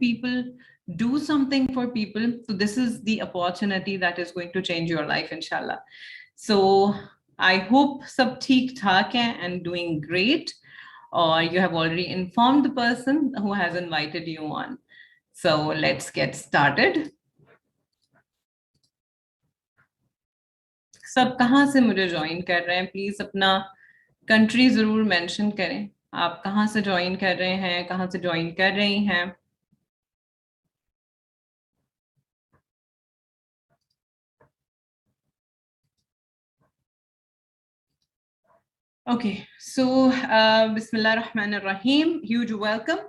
people, do something for people. So this is the opportunity that is going to change your life, inshallah. So I hope sab theek thaak hai and doing great, or you have already informed the person who has invited you on. So let's get started. सब कहाँ से मुझे join कर रहे हैं, please अपना country जरूर mention करें. आप कहाँ से ज्वाइन कर रहे हैं, कहाँ से ज्वाइन कर रही हैं. Okay, so Bismillah Rahman Rahim, huge welcome.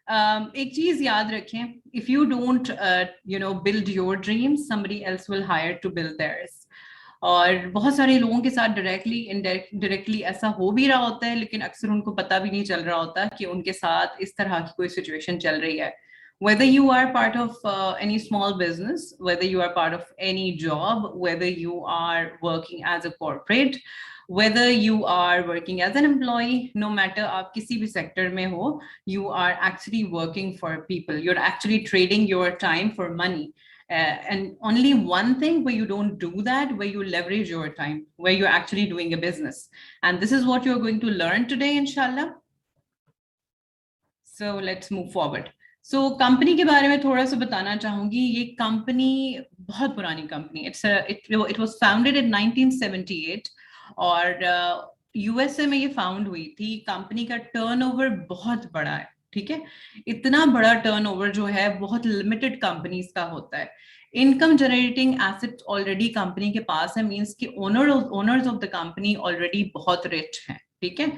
एक चीज याद रखें, if you don't build your dreams, somebody else will hire to build theirs. और बहुत सारे लोगों के साथ डायरेक्टली इनडायरेक्टली ऐसा हो भी रहा होता है, लेकिन अक्सर उनको पता भी नहीं चल रहा होता कि उनके साथ इस तरह की कोई सिचुएशन चल रही है. Whether you are part of any small business, whether you are part of any job, whether you are working as a corporate, whether you are working as an employee, no matter आप किसी भी sector में हो, you are actually working for people. You're actually trading your time for money. And only one thing where you don't do that, where you leverage your time, where you're actually doing a business. And this is what you're going to learn today, inshallah. So let's move forward. So company के बारे में थोड़ा सा बताना चाहूंगी. ये company बहुत पुरानी company. It was founded in 1978 और USA में ये found हुई थी. Company का turnover बहुत बड़ा है, ठीक है. इतना बड़ा टर्नओवर जो है बहुत लिमिटेड कंपनीज का होता है. Income generating assets already company के पास है, मींस कि owners of the company already बहुत रिच हैं, ठीक है.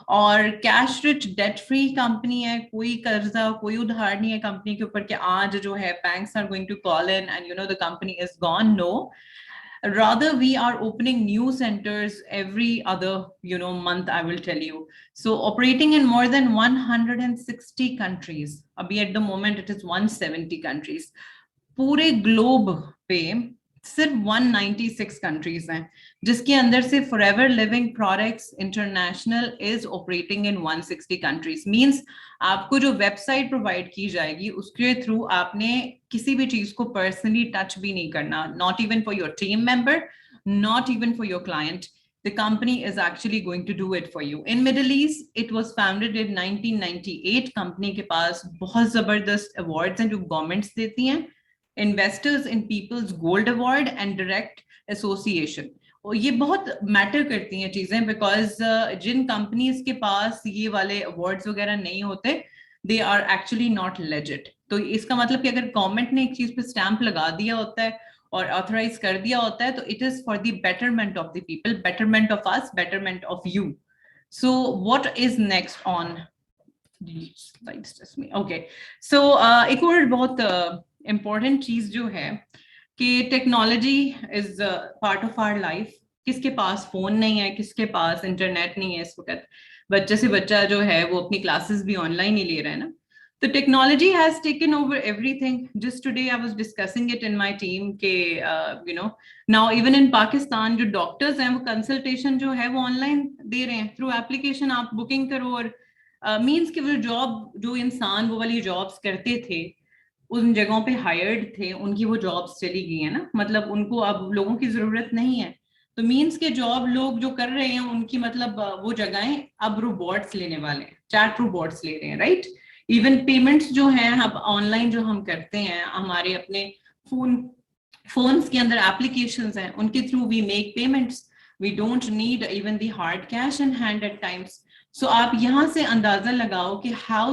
और cash rich debt free company है, कोई कर्जा कोई उधार नहीं है कंपनी के ऊपर कि आज जो है banks are going to call in and the company is gone. No, rather we are opening new centers every other month, I will tell you. So operating in more than 160 countries. Abhi at the moment it is 170 countries. पूरे globe पे सिर्फ 196 countries हैं जिसके अंदर से forever living products international is operating in 160 countries. Means आपको जो website provide की जाएगी उसके थ्रू आपने किसी भी चीज को पर्सनली टच भी नहीं करना, not even for your team member, not even for your client. The company is actually going to do it for you. In Middle East, it was founded in 1998. Company के पास बहुत जबरदस्त awards हैं जो governments देती हैं. Investors in People's Gold Award and Direct Association. और ये बहुत मैटर करती हैं चीजें, बिकॉज जिन कंपनीज के पास ये वाले अवार्ड्स वगैरह नहीं होते, they are actually not legit. तो इसका मतलब कि अगर गवर्नमेंट ने एक चीज पे स्टैंप लगा दिया होता है और ऑथराइज कर दिया होता है, तो it is for the betterment of the people, betterment of us, betterment of you. So what is next on okay. So एक और बहुत इम्पॉर्टेंट चीज जो है कि technology is part of our life. किसके पास फोन नहीं है, किसके पास इंटरनेट नहीं है. इस वक्त बच्चे से बच्चा जो है वो अपनी क्लासेस भी ऑनलाइन ही ले रहा है ना. तो technology has taken over everything. Just today I was discussing it in my team के नाउ इवन इन पाकिस्तान जो डॉक्टर्स हैं वो कंसल्टेशन जो है वो ऑनलाइन दे रहे हैं थ्रू एप्लीकेशन. आप बुकिंग करो और मींस कि वो जॉब जो इंसान वो वाली जॉब्स करते थे उन जगहों पे हायर्ड थे, उनकी वो जॉब्स चली गई है ना. मतलब उनको अब लोगों की जरूरत नहीं है. तो मींस के जॉब लोग जो कर रहे हैं उनकी मतलब वो जगहें अब रोबोट्स लेने वाले हैं, चैट रोबोट्स ले रहे हैं, राइट. इवन पेमेंट्स जो हैं अब ऑनलाइन जो हम करते हैं, हमारे अपने फोन्स के अंदर एप्लीकेशंस हैं, उनके through we make payments. We don't need even the hard cash in hand at times. So आप यहाँ से अंदाजा लगाओ कि how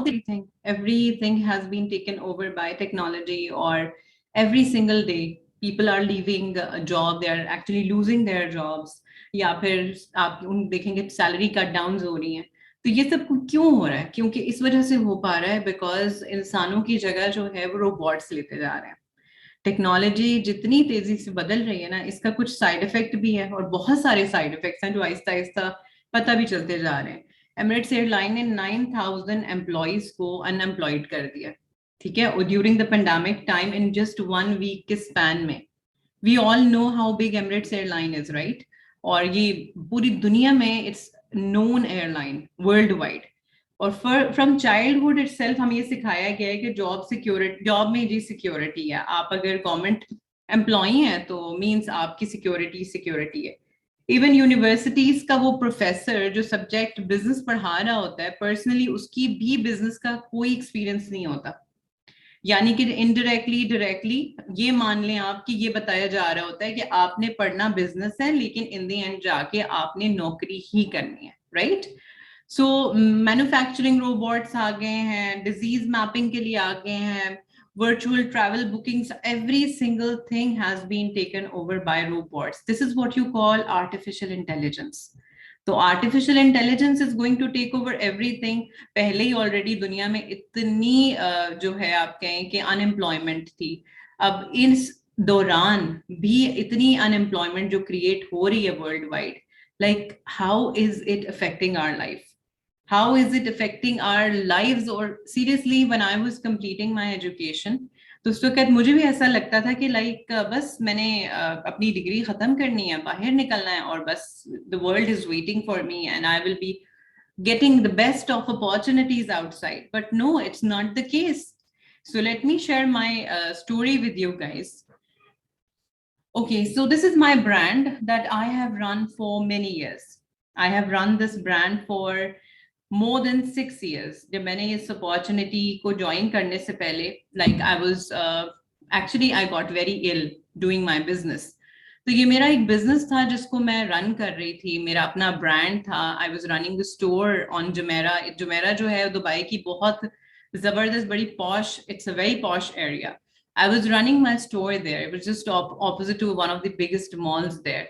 everything has been taken over by technology, or every single day people are leaving a job, they are actually losing their jobs, या फिर आप उन देखेंगे सैलरी कट डाउन हो रही हैं. तो ये सब क्यों हो रहा है? क्योंकि इस वजह से हो पा रहा है बिकॉज इंसानों की जगह जो है वो रोबोट्स लेते जा रहे हैं. टेक्नोलॉजी जितनी तेजी से बदल रही है ना, इसका कुछ साइड इफेक्ट भी है और बहुत सारे साइड इफेक्ट्स हैं जो आहिस्ता आहिस्ता पता भी चलते जा रहे हैं. एमिरेट्स एयरलाइन ने 9,000 एम्प्लॉइज को अनएम्प्लॉयड कर दिया, ठीक है, और during the pandemic time in just 1 week के स्पैन में. We all know how big Emirates airline is, right. और ये पूरी दुनिया में it's known airline world wide. और फ्रॉम चाइल्डहुड इटसेल्फ हमें ये सिखाया गया है कि जॉब में जी सिक्योरिटी है, आप अगर गवर्नमेंट एम्प्लॉय हैं तो मींस आपकी सिक्योरिटी सिक्योरिटी है। इवन यूनिवर्सिटीज का वो प्रोफेसर जो सब्जेक्ट बिजनेस पढ़ा रहा होता है, पर्सनली उसकी भी बिजनेस का कोई एक्सपीरियंस नहीं होता, यानी कि इनडायरेक्टली डायरेक्टली ये मान लें आप कि ये बताया जा रहा होता है कि आपने पढ़ना बिजनेस है, लेकिन इन द एंड जाके आपने नौकरी ही करनी है, राइट। सो मैन्युफैक्चरिंग रोबोट्स आ गए हैं, डिजीज मैपिंग के लिए आ गए हैं, virtual travel bookings, every single thing has been taken over by robots. This is what you call artificial intelligence. तो artificial intelligence is going to take over everything. पहले ही already दुनिया में इतनी जो है आप कहें कि अनएम्प्लॉयमेंट थी, अब इस दौरान भी इतनी अनएम्प्लॉयमेंट जो क्रिएट हो रही है world wide, like how is it affecting our life, how is it affecting our lives? Or seriously, when I was completing my education, तो उस वक्त मुझे भी ऐसा लगता था कि लाइक बस मैंने अपनी डिग्री खत्म करनी है, बाहर निकलना है और बस the world is waiting for me and I will be getting the best of opportunities outside. But no, it's not the case. So let me share my story with you guys. Okay, so this is my brand that I have run for many years. I have run this brand for more than 6 years. जब मैंने इस opportunity को join करने से पहले, like I was actually I got very ill doing my business. तो ये मेरा एक बिजनेस था जिसको मैं रन कर रही थी, मेरा अपना ब्रांड था। I was running the store on Jumeirah. Jumeirah जो है दुबई की बहुत जबरदस्त बड़ी posh, it's a very posh area. I was running my store there, it was just opposite to one of the biggest malls there.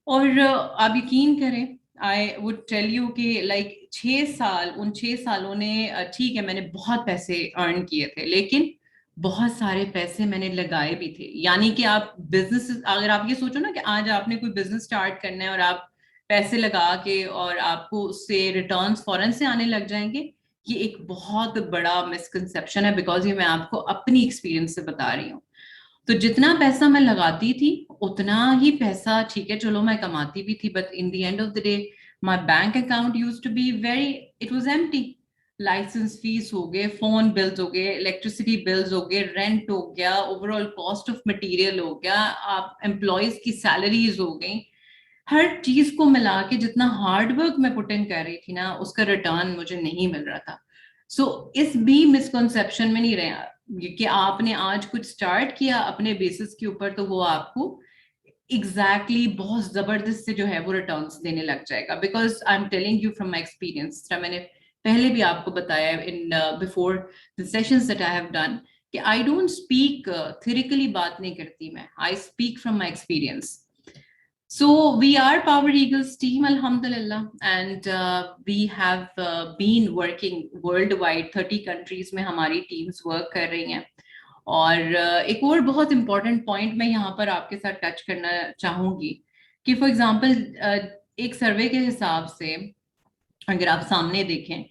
और आप यकीन करें, आई वुड टेल यू कि लाइक 6 साल, उन 6 सालों ने ठीक है मैंने बहुत पैसे अर्न किए थे, लेकिन बहुत सारे पैसे मैंने लगाए भी थे। यानी कि आप बिजनेस, अगर आप ये सोचो ना कि आज आपने कोई बिजनेस स्टार्ट करना है और आप पैसे लगा के और आपको उससे रिटर्न्स फौरन से आने लग जाएंगे, ये एक बहुत बड़ा मिसकंसेप्शन है, बिकॉज ये मैं आपको अपनी एक्सपीरियंस से बता रही हूँ। तो जितना पैसा मैं लगाती थी उतना ही पैसा, ठीक है चलो मैं कमाती भी थी, but in the end of the day my bank account used to be very, it was empty. Licence fees हो गए, फोन बिल्स हो गए, इलेक्ट्रिसिटी बिल्स हो गए, रेंट हो गया, ओवरऑल कॉस्ट ऑफ मटेरियल हो गया, आप एम्प्लॉयज की सैलरीज हो गई, हर चीज को मिला के जितना हार्ड वर्क मैं पुट इन कर रही थी ना, उसका रिटर्न मुझे नहीं मिल रहा था। सो इस भी मिसकॉन्सेप्शन में नहीं रहे कि आपने आज कुछ स्टार्ट किया अपने बेसिस के ऊपर तो वो आपको बहुत जबरदस्त से जो है वो रिटर्न्स देने लग जाएगा। Because I am telling you from my experience, मैंने पहले भी आपको बताया in before the sessions that I have done कि आई डोंट स्पीक थ्योरिकली, बात नहीं करती मैं, I speak from my experience. So we are Power Eagles team, Alhamdulillah, and we have been working worldwide, 30 countries में हमारी teams work कर रही हैं। और एक और बहुत important point मैं यहाँ पर आपके साथ टच करना चाहूँगी कि फॉर एग्जांपल एक सर्वे के हिसाब से अगर आप सामने देखें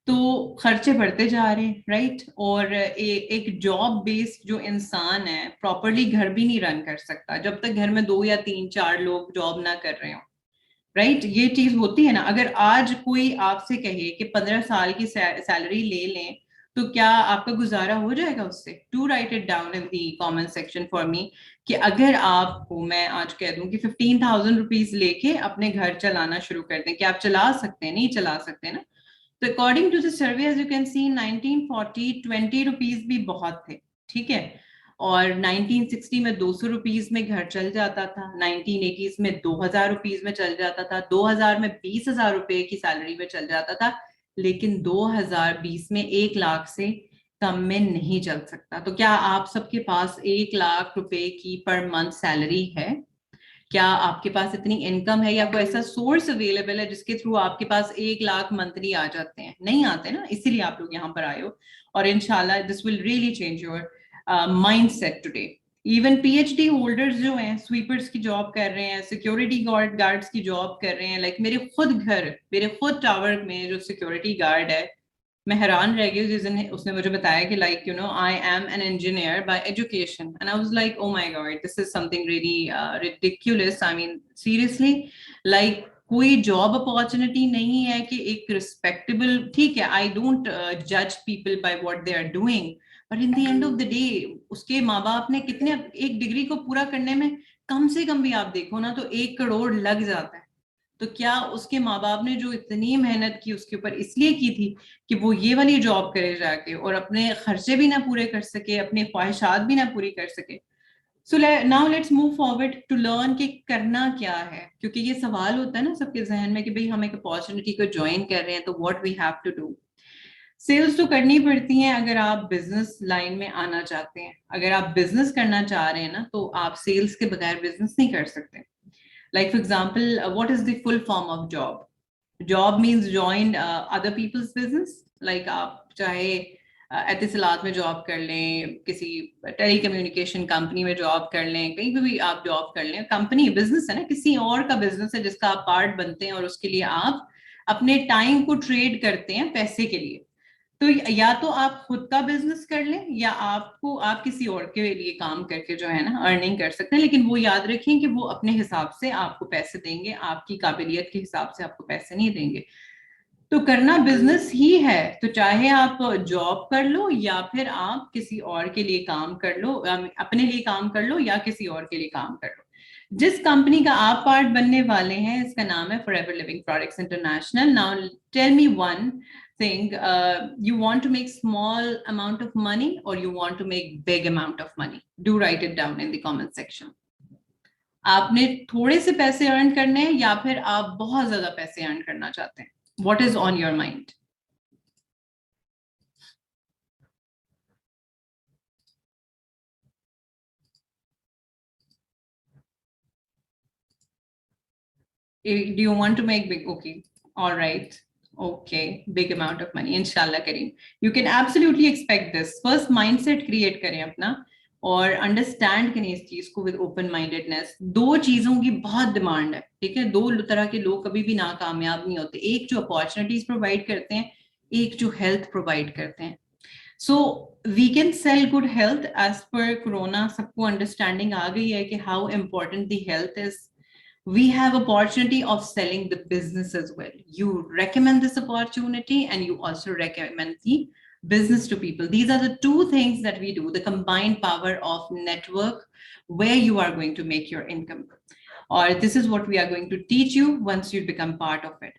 तो खर्चे बढ़ते जा रहे हैं, राइट। और एक जॉब बेस्ड जो इंसान है प्रॉपरली घर भी नहीं रन कर सकता जब तक घर में 2 या 3-4 लोग जॉब ना कर रहे हो, राइट। ये चीज होती है ना। अगर आज कोई आपसे कहे कि 15 साल की सैलरी ले लें तो क्या आपका गुजारा हो जाएगा उससे? To write it down in the comment section for me कि अगर आपको मैं आज कह दूं कि 15,000 रुपीज लेके अपने घर चलाना शुरू कर दें, कि आप चला सकते हैं? नहीं चला सकते ना। तो according to the survey as you can see 1940 20 rupees भी बहुत थे, ठीक है। और 1960 में 200 रुपीज में घर चल जाता था, 1980s में 2000 रुपीज में चल जाता था, 2000 में 20,000 रुपए की सैलरी में चल जाता था, लेकिन 2020 में 1 लाख से कम में नहीं चल सकता। तो क्या आप सबके पास 1 लाख रुपए की पर मंथ सैलरी है? क्या आपके पास इतनी इनकम है या कोई ऐसा सोर्स अवेलेबल है जिसके थ्रू आपके पास 1 लाख मंथली आ जाते हैं? नहीं आते ना, इसीलिए आप लोग यहाँ पर आए हो। और इंशाल्लाह this will really change your mindset today. Even PhD holders जो हैं, स्वीपर्स की जॉब कर रहे हैं, सिक्योरिटी गार्ड्स की जॉब कर रहे हैं। लाइक मेरे खुद टावर में जो सिक्योरिटी गार्ड है, मैं हैरान रह गई जिस दिन उसने मुझे बताया कि like you know I am an engineer by education, and I was like oh my God, this is something really ridiculous. I mean seriously, like कोई जॉब अपॉर्चुनिटी नहीं है कि एक रिस्पेक्टेबल, ठीक है, आई डोंट जज people by what they are doing, but in the end of the day उसके माँ बाप ने कितने, एक डिग्री को पूरा करने में कम से कम भी आप देखो ना तो 1 करोड़ लग जाता है। तो क्या उसके माँ बाप ने जो इतनी मेहनत की उसके ऊपर इसलिए की थी कि वो ये वाली जॉब करे जाके और अपने खर्चे भी ना पूरे कर सके, अपने ख्वाहिशात भी ना पूरी कर सके। So now let's move forward to learn कि करना क्या है, क्योंकि ये सवाल होता है ना सबके जहन में कि भाई हम एक अपॉर्चुनिटी को ज्वाइन कर रहे हैं तो what we have to do. Sales तो करनी पड़ती है अगर आप बिजनेस लाइन में आना चाहते हैं। अगर आप बिजनेस करना चाह रहे हैं ना तो आप सेल्स के बगैर बिजनेस नहीं कर सकते। Like for example, what is the full form of job? Job means join other people's business. Like आप चाहे एतिसलात में जॉब कर लें, किसी टेली कम्युनिकेशन कंपनी में जॉब कर लें, कहीं पे भी आप जॉब कर लें, कंपनी बिजनेस है ना, किसी और का बिजनेस है जिसका आप पार्ट बनते हैं और उसके लिए आप अपने टाइम को ट्रेड करते हैं पैसे के लिए। तो या तो आप खुद का बिजनेस कर लें या आपको आप किसी और के लिए काम करके जो है ना अर्निंग कर सकते हैं, लेकिन वो याद रखें कि वो अपने हिसाब से आपको पैसे देंगे, आपकी काबिलियत के हिसाब से आपको पैसे नहीं देंगे। तो करना बिजनेस ही है, तो चाहे आप जॉब कर लो या फिर आप किसी और के लिए काम कर लो, अपने लिए काम कर लो या किसी और के लिए काम कर लो। जिस कंपनी का आप पार्ट बनने वाले हैं इसका नाम है forever living products international. Now tell me one thing, you want to make small amount of money or you want to make big amount of money? Do write it down in the comment section. आपने थोड़े से पैसे earn करने हैं या फिर आप बहुत ज्यादा पैसे अर्न करना चाहते हैं? What is on your mind? Do you want to make big? Okay, all right. Okay, big amount of money, inshallah Kareem. You can absolutely expect this. First mindset create करें अपना और अंडरस्टैंड करें इस चीज को विद ओपन माइंडेडनेस। दो चीजों की बहुत डिमांड है, ठीक है? दो तरह के लोग कभी भी नाकामयाब नहीं होते, एक जो अपॉर्चुनिटीज प्रोवाइड करते हैं, एक जो हेल्थ प्रोवाइड करते हैं। So we can sell good health as पर कोरोना, सबको अंडरस्टैंडिंग आ गई है कि how important the health is. We have opportunity of selling the business as well. You recommend this opportunity and you also recommend the business to people. These are the two things that we do, the combined power of network where you are going to make your income. Or this is what we are going to teach you once you become part of it.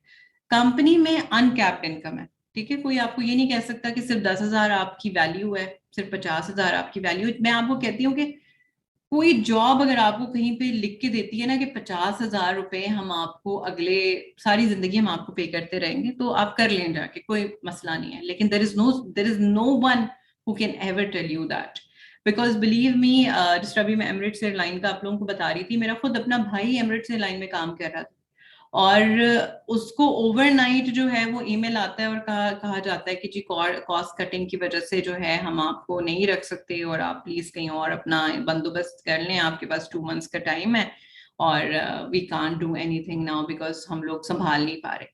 Company में uncapped income है, ठीक है? कोई आपको ये नहीं कह सकता कि सिर्फ 10,000 आपकी वैल्यू है, सिर्फ 50,000 आपकी वैल्यू है। मैं आपको कहती हूँ कि कोई जॉब अगर आपको कहीं पे लिख के देती है ना कि 50,000 रुपए हम आपको अगले सारी जिंदगी हम आपको पे करते रहेंगे, तो आप कर लें जाके, कोई मसला नहीं है। लेकिन there is no one who can ever tell you that, because believe me, जिस तरह भी मैं एमिरेट्स एयरलाइन का आप लोगों को बता रही थी, मेरा खुद अपना भाई एमिरेट्स एयरलाइन में काम कर रहा था और उसको ओवरनाइट जो है वो ईमेल आता है और कहा जाता है कि जी कॉस्ट कटिंग की वजह से जो है हम आपको नहीं रख सकते और आप प्लीज कहीं और अपना बंदोबस्त कर लें, आपके पास 2 मंथ्स का टाइम है और we can't do anything now because हम लोग संभाल नहीं पा रहे।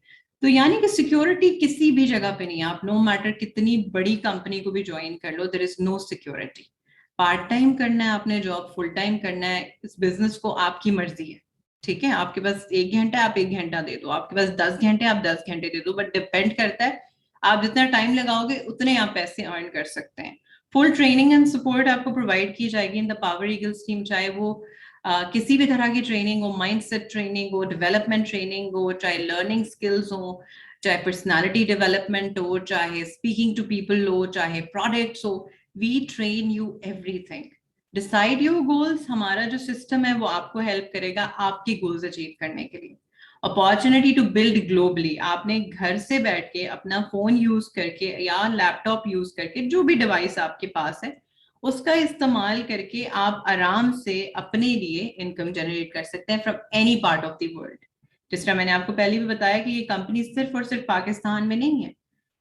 तो यानी कि सिक्योरिटी किसी भी जगह पे नहीं है, आप नो मैटर कितनी बड़ी कंपनी को भी ज्वाइन कर लो, there is no security. Part time करना है आपने जॉब, फुल टाइम करना है इस बिजनेस को, आपकी मर्जी है, ठीक है? आपके पास 1 घंटा, आप 1 घंटा दे दो, आपके पास 10 घंटे, आप 10 घंटे दे दो, बट डिपेंड करता है आप जितना टाइम लगाओगे उतने आप पैसे अर्न कर सकते हैं। फुल ट्रेनिंग एंड सपोर्ट आपको प्रोवाइड की जाएगी in the power eagles team, चाहे वो किसी भी तरह की ट्रेनिंग हो, माइंडसेट ट्रेनिंग हो, डेवलपमेंट ट्रेनिंग हो, चाहे लर्निंग स्किल्स हो, चाहे पर्सनालिटी डेवलपमेंट हो, चाहे स्पीकिंग टू पीपल हो, चाहे प्रोडक्ट्स हो, we train you everything. Decide your goals, हमारा जो सिस्टम है वो आपको हेल्प करेगा आपके गोल्स अचीव करने के लिए। अपॉर्चुनिटी टू बिल्ड ग्लोबली, आपने घर से बैठ के अपना फोन यूज करके या लैपटॉप यूज करके, जो भी डिवाइस आपके पास है उसका इस्तेमाल करके आप आराम से अपने लिए इनकम जनरेट कर सकते हैं from any part of the world. जिस तरह मैंने आपको पहले भी बताया कि ये कंपनी सिर्फ और सिर्फ पाकिस्तान में नहीं है।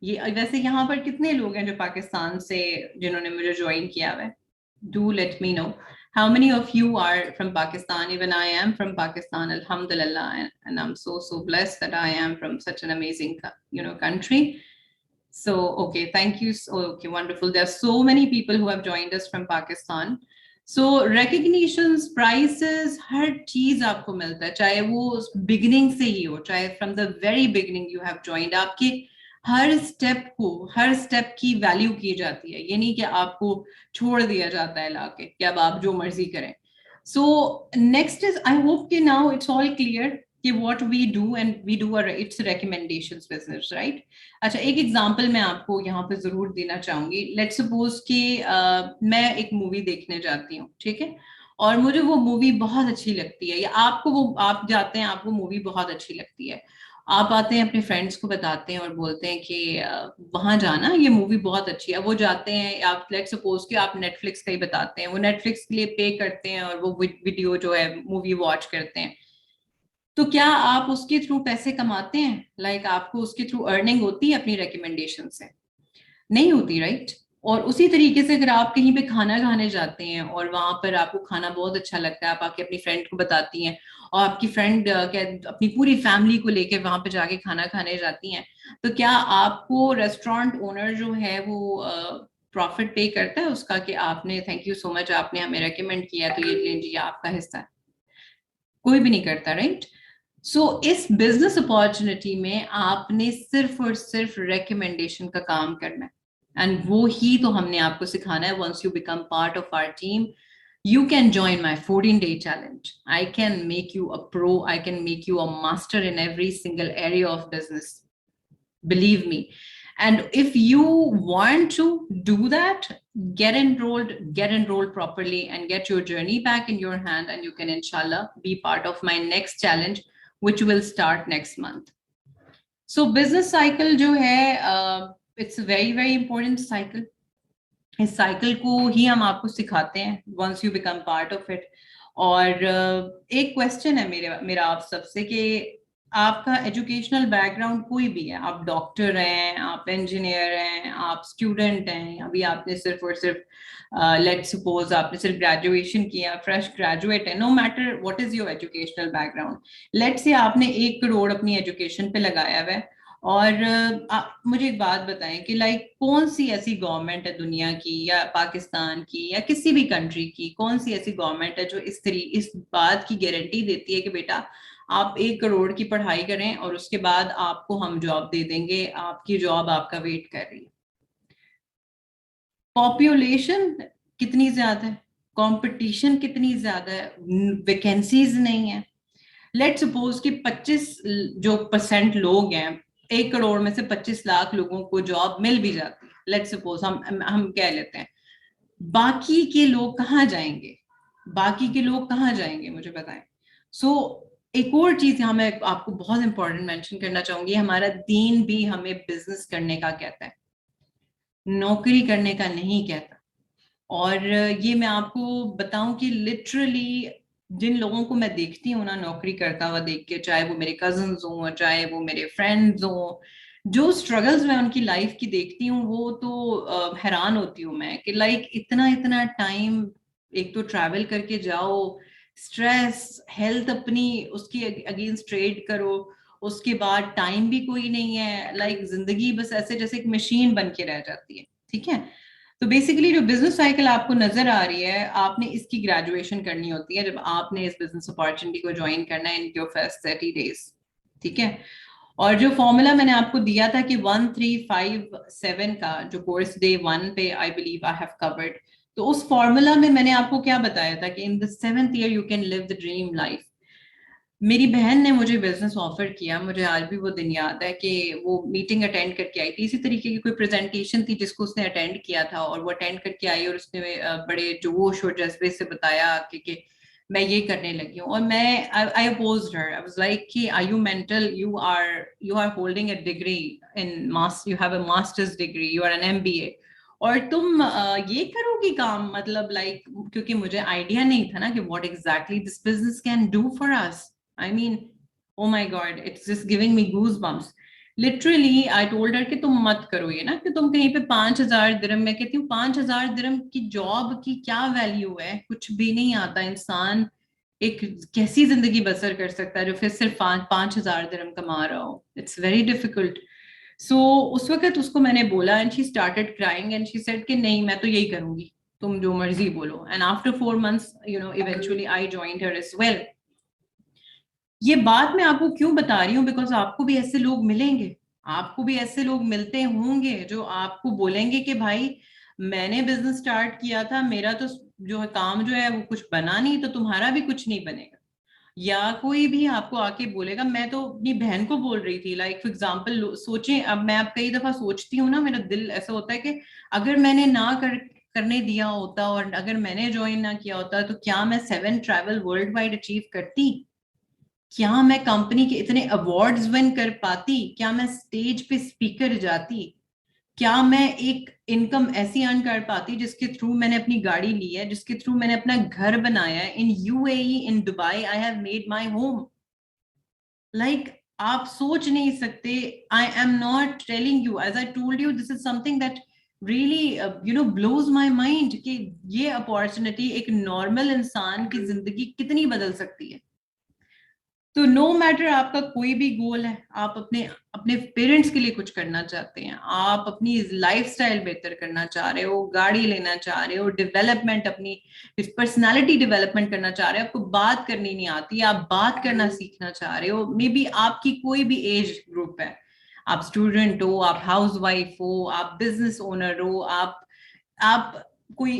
ये वैसे यहाँ पर कितने लोग हैं जो पाकिस्तान से जिन्होंने मुझे ज्वाइन किया हुआ है? Do let me know how many of you are from Pakistan. Even I am from Pakistan, alhamdulillah, and I'm so blessed that I am from such an amazing country. So okay, thank you. So, okay, wonderful. There are so many people who have joined us from Pakistan. So recognitions, prices, हर चीज आपको मिलता है, चाहे वो beginning से ही हो, चाहे from the very beginning you have joined, आपके हर स्टेप को, हर स्टेप की वैल्यू की जाती है। ये नहीं कि आपको छोड़ दिया जाता है लाके कि अब आप जो मर्जी करें। So next is, I hope कि नाउ इट्स ऑल क्लियर कि what we do, and we do its recommendations business, right? अच्छा, एक एग्जांपल मैं आपको यहाँ पे जरूर देना चाहूंगी। लेट्स सपोज कि मैं एक मूवी देखने जाती हूँ, ठीक है, और मुझे वो मूवी बहुत अच्छी लगती है, या आपको वो, आप जाते हैं, आपको मूवी बहुत अच्छी लगती है, आप आते हैं अपने फ्रेंड्स को बताते हैं और बोलते हैं कि वहां जाना, ये मूवी बहुत अच्छी है। वो जाते हैं, आप लेट्स सपोज कि आप नेटफ्लिक्स का ही बताते हैं, वो नेटफ्लिक्स के लिए पे करते हैं और वो वीडियो जो है मूवी वॉच करते हैं। तो क्या आप उसके थ्रू पैसे कमाते हैं? लाइक आपको उसके थ्रू अर्निंग होती है अपनी रिकमेंडेशन से? नहीं होती, राइट? और उसी तरीके से अगर आप कहीं पे खाना खाने जाते हैं और वहां पर आपको खाना बहुत अच्छा लगता है, आप आके अपनी फ्रेंड को बताती हैं, और आपकी फ्रेंड अपनी पूरी फैमिली को लेकर वहां पे जाके खाना खाने जाती हैं, तो क्या आपको रेस्टोरेंट ओनर जो है वो प्रॉफिट पे करता है उसका, कि आपने, थैंक यू सो मच, आपने हमें रेकमेंड किया तो ये लीजिए आपका हिस्सा है? कोई भी नहीं करता, राइट? सो इस बिजनेस अपॉर्चुनिटी में आपने सिर्फ और सिर्फ रिकमेंडेशन का काम करना है, एंड वो ही तो हमने आपको सिखाना है। Once you become part of our team, you can join my 14-day challenge. I can make you a pro, I can make you a master in every single area of business, believe me. And if you want to do that, get enrolled properly and get your journey back in your hand, and you can inshallah be part of my next challenge, which will start next month. So business cycle जो है, it's a very very important cycle. इस cycle को ही हम आपको सिखाते हैं once you become part of it. और एक क्वेश्चन है मेरा आप सबसे, कि आपका एजुकेशनल बैकग्राउंड कोई भी है, आप डॉक्टर हैं, आप इंजीनियर हैं, आप स्टूडेंट हैं, अभी आपने सिर्फ और सिर्फ लेट्स सपोज आपने सिर्फ ग्रेजुएशन किया, फ्रेश ग्रेजुएट है, no matter what is your educational background, let's say आपने 1 करोड़ अपनी एजुकेशन पे लगाया हुआ है, और मुझे एक बात बताएं कि लाइक कौन सी ऐसी गवर्नमेंट है दुनिया की या पाकिस्तान की या किसी भी कंट्री की, कौन सी ऐसी गवर्नमेंट है जो इस बात की गारंटी देती है कि बेटा आप 1 करोड़ की पढ़ाई करें और उसके बाद आपको हम जॉब दे देंगे, आपकी जॉब आपका वेट कर रही है? पॉपुलेशन कितनी ज्यादा है, कंपटीशन कितनी ज्यादा है, वैकेंसीज नहीं है। लेट सपोज कि 25% लोग हैं, 1 करोड़ में से 25 लाख लोगों को जॉब मिल भी जाती है, लेट सपोज हम कह लेते हैं, बाकी के लोग कहाँ जाएंगे? बाकी के लोग कहाँ जाएंगे, मुझे बताएं। सो एक और चीज यहाँ मैं आपको बहुत इंपॉर्टेंट मेंशन करना चाहूंगी, हमारा दीन भी हमें बिजनेस करने का कहता है, नौकरी करने का नहीं कहता। और ये मैं आपको बताऊं कि लिटरली जिन लोगों को मैं देखती हूँ ना नौकरी करता हुआ देख के, चाहे वो मेरे कजन्स हों, चाहे वो मेरे फ्रेंड्स हों, जो स्ट्रगल्स मैं उनकी लाइफ की देखती हूँ, वो तो हैरान होती हूँ मैं कि लाइक इतना इतना टाइम, एक तो ट्रैवल करके जाओ, स्ट्रेस, हेल्थ अपनी उसकी अगेंस्ट ट्रेड करो, उसके बाद टाइम भी कोई नहीं है, लाइक जिंदगी बस ऐसे जैसे एक मशीन बन के रह जाती है, ठीक है? तो बेसिकली जो बिजनेस साइकिल आपको नजर आ रही है, आपने इसकी ग्रेजुएशन करनी होती है जब आपने इस बिजनेस अपॉर्चुनिटी को ज्वाइन करना है इन योर फर्स्ट 30 days, ठीक है? और जो फॉर्मूला मैंने आपको दिया था कि 1357 का जो कोर्स डे 1 पे I believe I have covered, तो उस फॉर्मूला में मैंने आपको क्या बताया था कि in the 7th year you can live the dream life. मेरी बहन ने मुझे बिजनेस ऑफर किया, मुझे आज भी वो दिन याद है कि वो मीटिंग अटेंड करके आई थी, इसी तरीके की कोई प्रेजेंटेशन थी जिसको उसने अटेंड किया था, और वो अटेंड करके आई और उसने बड़े जोश और जज्बे से बताया कि मैं ये करने लगी हूँ। और मैं I opposed her, I was like कि are you mental, you are holding a degree in mass, you have a master's degree, you are an MBA, और तुम ये करोगी काम, मतलब लाइक क्योंकि मुझे आइडिया नहीं था ना कि what exactly this business can do for us. I mean, oh my God, it's just giving me goosebumps. Literally, I told her कि तुम मत करो ये ना, कि तुम कहीं पे 5,000 दिरहम, मैं कहती हूँ 5,000 दिरहम की जॉब की क्या वैल्यू है, कुछ भी नहीं आता। इंसान एक कैसी जिंदगी बसर कर सकता है जो फिर सिर्फ 5,000 दिरहम कमा रहा हो? It's very difficult. सो उस वक्त उसको मैंने बोला, and she started crying and she said कि नहीं मैं तो यही करूंगी, तुम जो मर्जी बोलो। And after 4 months, eventually I joined her as well. ये बात मैं आपको क्यों बता रही हूँ, बिकॉज आपको भी ऐसे लोग मिलेंगे, आपको भी ऐसे लोग मिलते होंगे जो आपको बोलेंगे कि भाई मैंने बिजनेस स्टार्ट किया था, मेरा तो जो है काम जो है वो कुछ बना नहीं, तो तुम्हारा भी कुछ नहीं बनेगा। या कोई भी आपको आके बोलेगा, मैं तो अपनी बहन को बोल रही थी, लाइक फॉर एग्जाम्पल सोचें, अब मैं अब कई दफा सोचती हूँ ना, मेरा दिल ऐसा होता है कि अगर मैंने ना करने दिया होता और अगर मैंने ज्वाइन ना किया होता, तो क्या मैं 7 ट्रैवल वर्ल्ड वाइड अचीव करती? क्या मैं कंपनी के इतने अवार्ड्स विन कर पाती? क्या मैं स्टेज पे स्पीकर जाती? क्या मैं एक इनकम ऐसी अर्न कर पाती जिसके थ्रू मैंने अपनी गाड़ी ली है, जिसके थ्रू मैंने अपना घर बनाया है in UAE, in Dubai, I have made my home. Like आप सोच नहीं सकते। I am not telling you, as I told you, this is something that really blows my mind कि ये अपॉर्चुनिटी एक नॉर्मल इंसान की जिंदगी कितनी बदल सकती है। तो नो मैटर आपका कोई भी गोल है, आप अपने अपने पेरेंट्स के लिए कुछ करना चाहते हैं, आप अपनी लाइफस्टाइल बेहतर करना चाह रहे हो, गाड़ी लेना चाह रहे हो, डेवलपमेंट, अपनी पर्सनालिटी डेवलपमेंट करना चाह रहे हो, आपको बात करनी नहीं आती, आप बात करना सीखना चाह रहे हो, मे बी आपकी कोई भी एज ग्रुप है, आप स्टूडेंट हो, आप हाउस वाइफ हो, आप बिजनेस ओनर हो, आप कोई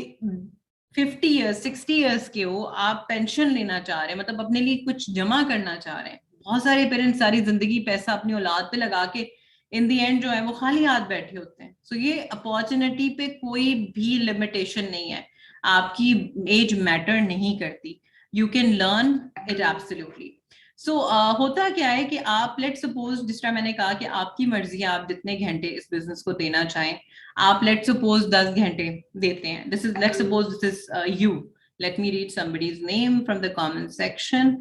50 ईयर्स 60 ईयर्स के हो, आप पेंशन लेना चाह रहे हैं, मतलब अपने लिए कुछ जमा करना चाह रहे हैं। बहुत सारे पेरेंट्स सारी जिंदगी पैसा अपनी औलाद पे लगा के इन दी एंड जो है वो खाली हाथ बैठे होते हैं। सो ये अपॉर्चुनिटी पे कोई भी लिमिटेशन नहीं है, आपकी एज मैटर नहीं करती, you can learn it absolutely. So होता क्या है कि आप लेट सपोज, जिस तरह मैंने कहा कि आपकी मर्जी है, आप जितने घंटे इस बिजनेस को देना चाहें, आप लेट सपोज 10 घंटे देते हैं, this is let suppose this is you, let me read somebody's name from the comment section.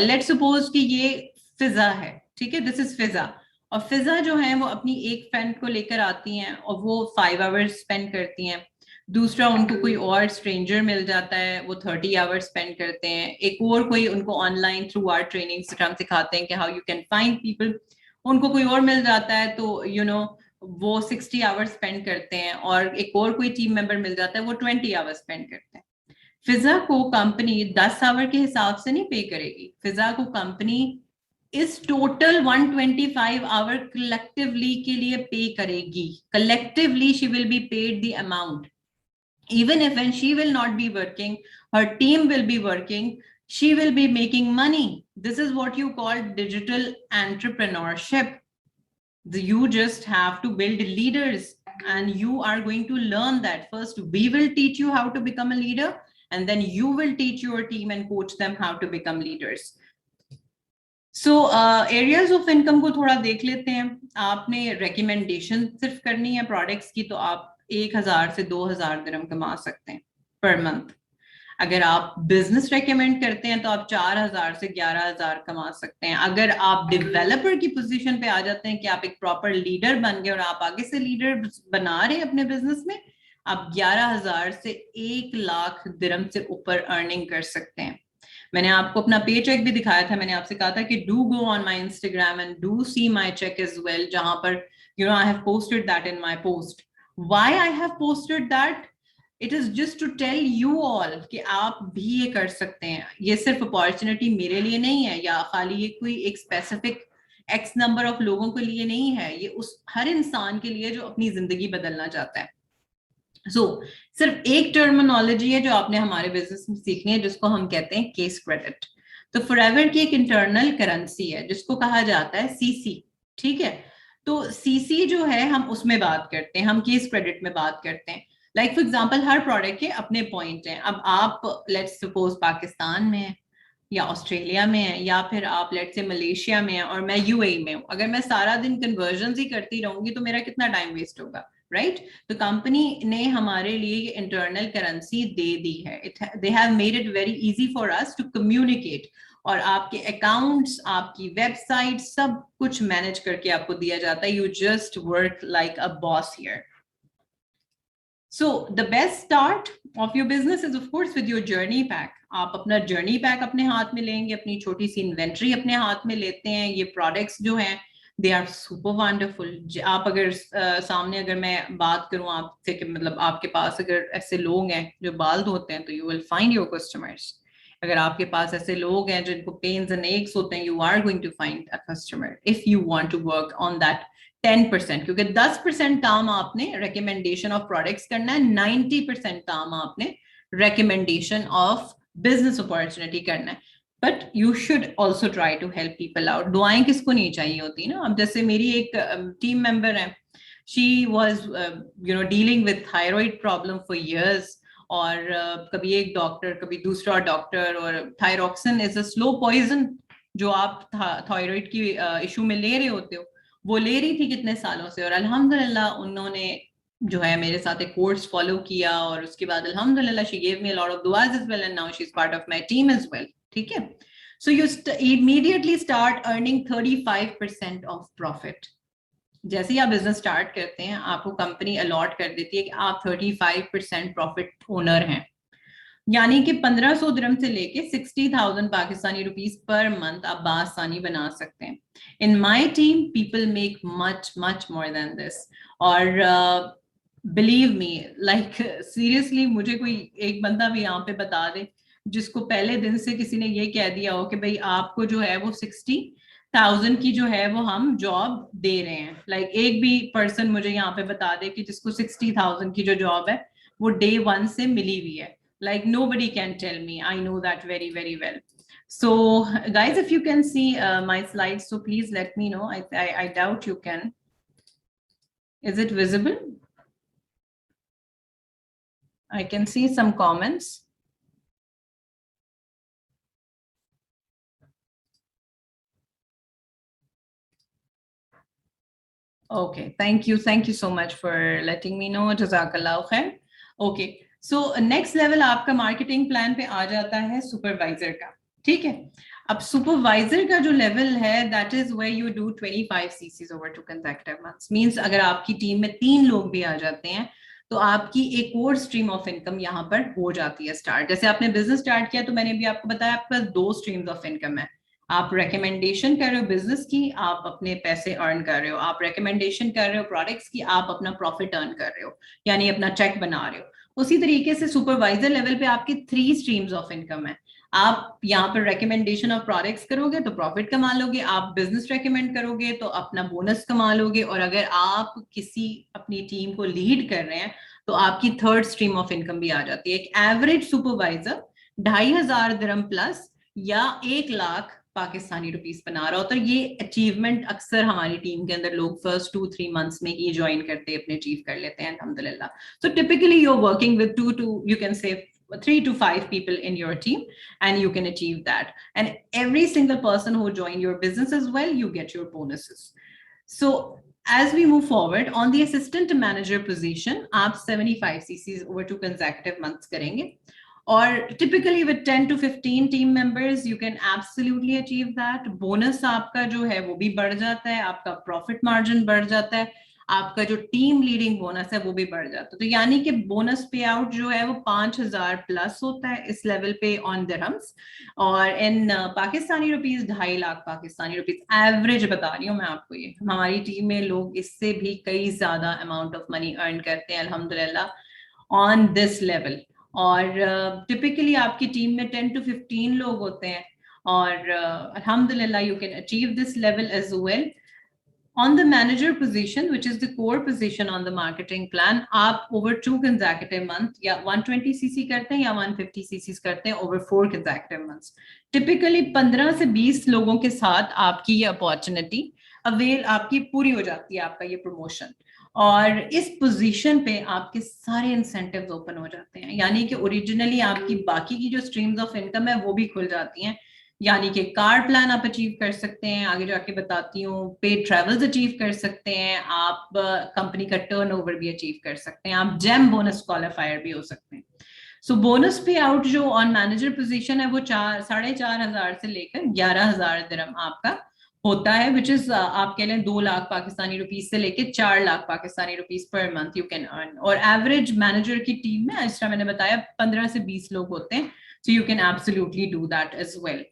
Late suppose कि ये फिजा है, ठीक है, दिस इज फिजा। और फिजा जो है वो अपनी एक फ्रेंड को लेकर आती हैं और वो 5 आवर्स स्पेंड करती हैं। दूसरा, उनको कोई और स्ट्रेंजर मिल जाता है, वो 30 आवर्स स्पेंड करते हैं। एक और कोई उनको ऑनलाइन थ्रू आर ट्रेनिंग सिखाते हैं कि how you can find people, उनको कोई और मिल जाता है, तो वो 60 आवर्स स्पेंड करते हैं। और एक और कोई टीम मेंबर मिल जाता है, वो 20 आवर्स स्पेंड करते हैं। फिजा को कंपनी 10 आवर के हिसाब से नहीं पे करेगी, फिजा को कंपनी इस टोटल 125 आवर कलेक्टिवली के लिए पे करेगी। Collectively she will be paid the amount, even if when she will not be working, her team will be working, she will be making money. This is what you call digital entrepreneurship. You just have to build leaders, and you are going to learn that. First we will teach you how to become a leader, and then you will teach your team and coach them how to become leaders. So areas of income को थोड़ा देख लेते हैं। आपने recommendation सिर्फ करनी है products की, तो आप 1,000 से 2,000 दिरहम कमा सकते हैं पर मंथ। अगर आप बिजनेस रेकमेंड करते हैं तो आप 4,000 से 11,000 कमा सकते हैं। अगर आप डेवलपर की पोजीशन पे आ जाते हैं कि आप एक प्रॉपर लीडर बन गए और आप आगे से लीडर बना रहे हैं अपने बिजनेस में, आप 11,000 से 1,00,000 दिरहम से ऊपर अर्निंग कर सकते हैं। मैंने आपको अपना पे चेक भी दिखाया था, मैंने आपसे कहा था कि do go on my Instagram and do see my check as well, जहां पर I have posted that in my post. Why I have posted that? It is just to tell you all कि आप भी ये कर सकते हैं। ये सिर्फ अपॉर्चुनिटी मेरे लिए नहीं है, या खाली ये कोई एक स्पेसिफिक एक्स नंबर ऑफ लोगों के लिए नहीं है, ये उस हर इंसान के लिए जो अपनी जिंदगी बदलना चाहता है। सिर्फ एक टर्मिनोलॉजी है जो आपने हमारे बिजनेस में सीखनी है, जिसको हम कहते हैं केस क्रेडिट। तो फॉरएवर की एक इंटरनल करेंसी है जिसको कहा जाता है सीसी, ठीक है। तो सीसी जो है हम उसमें बात करते हैं, हम केस क्रेडिट में बात करते हैं। Like for example, her product के अपने पॉइंट हैं। अब आप लेट्स सपोज पाकिस्तान में है या ऑस्ट्रेलिया में है, या फिर आप लेट्स से मलेशिया में है और मैं यूएई में हूँ, अगर मैं सारा दिन कन्वर्जन ही करती रहूंगी तो मेरा कितना टाइम वेस्ट होगा, राइट? तो कंपनी ने हमारे लिए ये इंटरनल करेंसी दे दी है। They have made it very easy for us to communicate, और आपके अकाउंट्स, आपकी वेबसाइट, सब कुछ मैनेज करके आपको दिया जाता है। You just work like a boss here. So the best start of your business is of course with your journey pack. आप अपना जर्नी पैक अपने हाथ में लेंगे, अपनी छोटी सी इन्वेंट्री अपने हाथ में लेते हैं। ये प्रोडक्ट्स जो हैं दे आर सुपर वंडरफुल। आप अगर सामने अगर मैं बात करूं आपसे कि मतलब आपके पास अगर ऐसे लोग हैं जो बाल धोते हैं तो you will find your customers. अगर आपके पास ऐसे लोग हैं जिनको पेन्स एंड एक्स होते हैं, you are going to find a customer if you want to work on that 10%, क्योंकि 10% काम आपने रिकमेंडेशन ऑफ प्रोडक्ट्स करना है, 90% काम आपने रिकमेंडेशन ऑफ बिजनेस अपॉर्चुनिटी करना है। But you should also try to help people out. दुआएं किसको नहीं चाहिए होती ना। अब जैसे मेरी एक टीम मेंबर है, she was dealing with thyroid problem for years, और कभी एक डॉक्टर कभी दूसरा डॉक्टर, और thyroxine is a slow poison जो आप थायराइड की इशू में ले रहे होते हो, वो ले रही थी कितने सालों से। और अल्हम्दुलिल्लाह उन्होंने जो है मेरे साथ एक कोर्स फॉलो किया, और उसके बाद अल्हम्दुलिल्लाह she gave me a lot of दुआज as well, and now she is part of my team as well. ठीक है, so you immediately start earning 35% of profit. जैसे ही आप बिजनेस स्टार्ट करते हैं आपको कंपनी अलॉट कर देती है कि आप 35% प्रॉफिट ओनर हैं, यानी कि 1500 दिरहम से लेके 60,000 पाकिस्तानी रुपीस पर मंथ आप बासानी बना सकते हैं। In my team people make much much more than this. और बिलीव मी, लाइक सीरियसली, मुझे कोई एक बंदा भी यहाँ पे बता दे जिसको पहले दिन से किसी ने ये कह दिया हो कि भाई आपको जो है वो 60,000 की जो है वो हम जॉब दे रहे हैं, लाइक एक भी पर्सन मुझे यहाँ पे बता दे कि जिसको 60,000 की जो जॉब है वो डे वन से मिली हुई है। Like nobody can tell me. I know that very, very well. So guys, if you can see my slides, so please let me know. I doubt you can. Is it visible? I can see some comments. Okay, thank you. Thank you so much for letting me know. Jazakallah khair. Okay, so next level आपका marketing plan पे आ जाता है supervisor का। ठीक है, अब supervisor का जो लेवल है that is where you do 25 CCs over 2 consecutive months। Means अगर आपकी टीम में 3 लोग भी आ जाते हैं तो आपकी एक और स्ट्रीम ऑफ इनकम यहाँ पर हो जाती है स्टार्ट। जैसे आपने बिजनेस स्टार्ट किया तो मैंने भी आपको बताया आपके पास 2 स्ट्रीम्स ऑफ इनकम है। आप रिकमेंडेशन कर रहे हो बिजनेस की, आप अपने पैसे अर्न कर रहे हो। आप रिकमेंडेशन कर रहे हो प्रोडक्ट्स की, आप अपना प्रॉफिट अर्न कर रहे हो, यानी अपना चेक बना रहे हो। उसी तरीके से सुपरवाइजर लेवल पे आपकी 3 स्ट्रीम्स ऑफ इनकम है। आप यहाँ पर रिकमेंडेशन ऑफ प्रोडक्ट्स करोगे तो प्रॉफिट कमा लोगे, आप बिजनेस रेकमेंड करोगे तो अपना बोनस कमा लोगे, और अगर आप किसी अपनी टीम को लीड कर रहे हैं तो आपकी थर्ड स्ट्रीम ऑफ इनकम भी आ जाती है। एक एवरेज सुपरवाइजर 2,500 दिरहम प्लस या 1 लाख पाकिस्तानी रुपीस बना रहा होता है। ये अचीवमेंट अक्सर हमारी टीम के अंदर लोग फर्स्ट 2-3 मंथ्स में ही ज्वाइन करते अपने अचीव कर लेते हैं अल्हम्दुलिल्लाह। So typically you are working with 2 to you can say 3 to 5 people in your team, and you can achieve that. And every single person who join your business as well, you get your bonuses. So as we move forward on the assistant manager position, आप 75 cc's over 2 consecutive months करेंगे, और typically with 10 to 15 team members you can absolutely achieve that. bonus आपका जो है वो भी बढ़ जाता है, आपका profit margin बढ़ जाता है, आपका जो टीम लीडिंग बोनस है वो भी बढ़ जाता है। तो यानी कि बोनस पे आउट जो है वो 5,000 प्लस होता है इस लेवल पे ऑन दिरहम्स, और in Pakistani rupees 2.5 lakh Pakistani rupees average बता रही हूँ मैं आपको। ये हमारी टीम में लोग इससे भी कई ज्यादा अमाउंट ऑफ मनी अर्न करते हैं अल्हम्दुलिल्लाह ऑन दिस लेवल। और टिपिकली आपकी टीम में 10 to 15 लोग होते हैं, और अल्हम्दुलिल्लाह you can achieve this level as well. On the manager position, which is the core position on the marketing plan, आप over 2 consecutive months या 120 cc करते हैं या 150 cc करते हैं over 4 consecutive months। Typically 15 से 20 लोगों के साथ आपकी ये अपॉर्चुनिटी अवेल आपकी पूरी हो जाती है, आपका ये प्रमोशन। और इस पोजीशन पे आपके सारे इंसेंटिव्स ओपन हो जाते हैं, यानी कि ओरिजिनली आपकी बाकी की जो स्ट्रीम्स ऑफ इनकम है वो भी खुल जाती हैं। यानी कि कार प्लान आप अचीव कर सकते हैं, आगे जाके बताती हूँ, पेड ट्रेवल्स अचीव कर सकते हैं आप, कंपनी का टर्नओवर भी अचीव कर सकते हैं आप, जेम बोनस क्वालिफायर भी हो सकते हैं। सो बोनस पे आउट जो ऑन मैनेजर पोजीशन है वो 4,500 से लेकर 11,000 दिरहम आपका होता है, विच इज आप कह लें 2 लाख पाकिस्तानी रुपीस से लेके 4 lakh Pakistani rupees per month you can earn. और एवरेज मैनेजर की टीम में जिस तरह मैंने बताया 15 से 20 लोग होते हैं, so you can absolutely do that as well.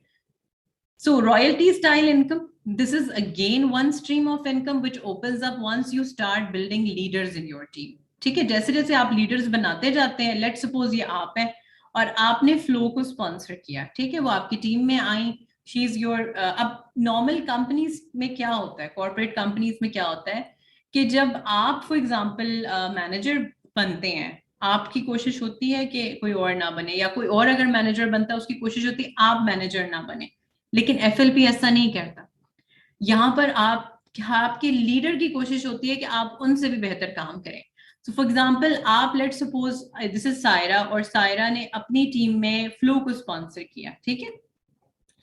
So royalty style income, this is again one stream of income which opens up once you start building leaders in your team. ठीक है, जैसे जैसे आप लीडर्स बनाते जाते हैं, let's suppose ये आप हैं और आपने फ्लो को स्पॉन्सर किया, ठीक है, वो आपकी टीम में आई, शी इज योर, अब नॉर्मल कंपनीज में क्या होता है, कॉर्पोरेट कंपनीज में क्या होता है कि जब आप फॉर एग्जांपल मैनेजर बनते हैं, आपकी कोशिश होती है कि कोई और ना बने, या कोई और अगर मैनेजर बनता है उसकी कोशिश होती है आप मैनेजर ना बने। लेकिन एफएलपी ऐसा नहीं करता, यहाँ पर आप आपके लीडर की कोशिश होती है कि आप उनसे भी बेहतर काम करें। सो फॉर एग्जांपल आप let suppose this is Saira, और सायरा ने अपनी टीम में फ्लो को स्पॉन्सर किया, ठीक है,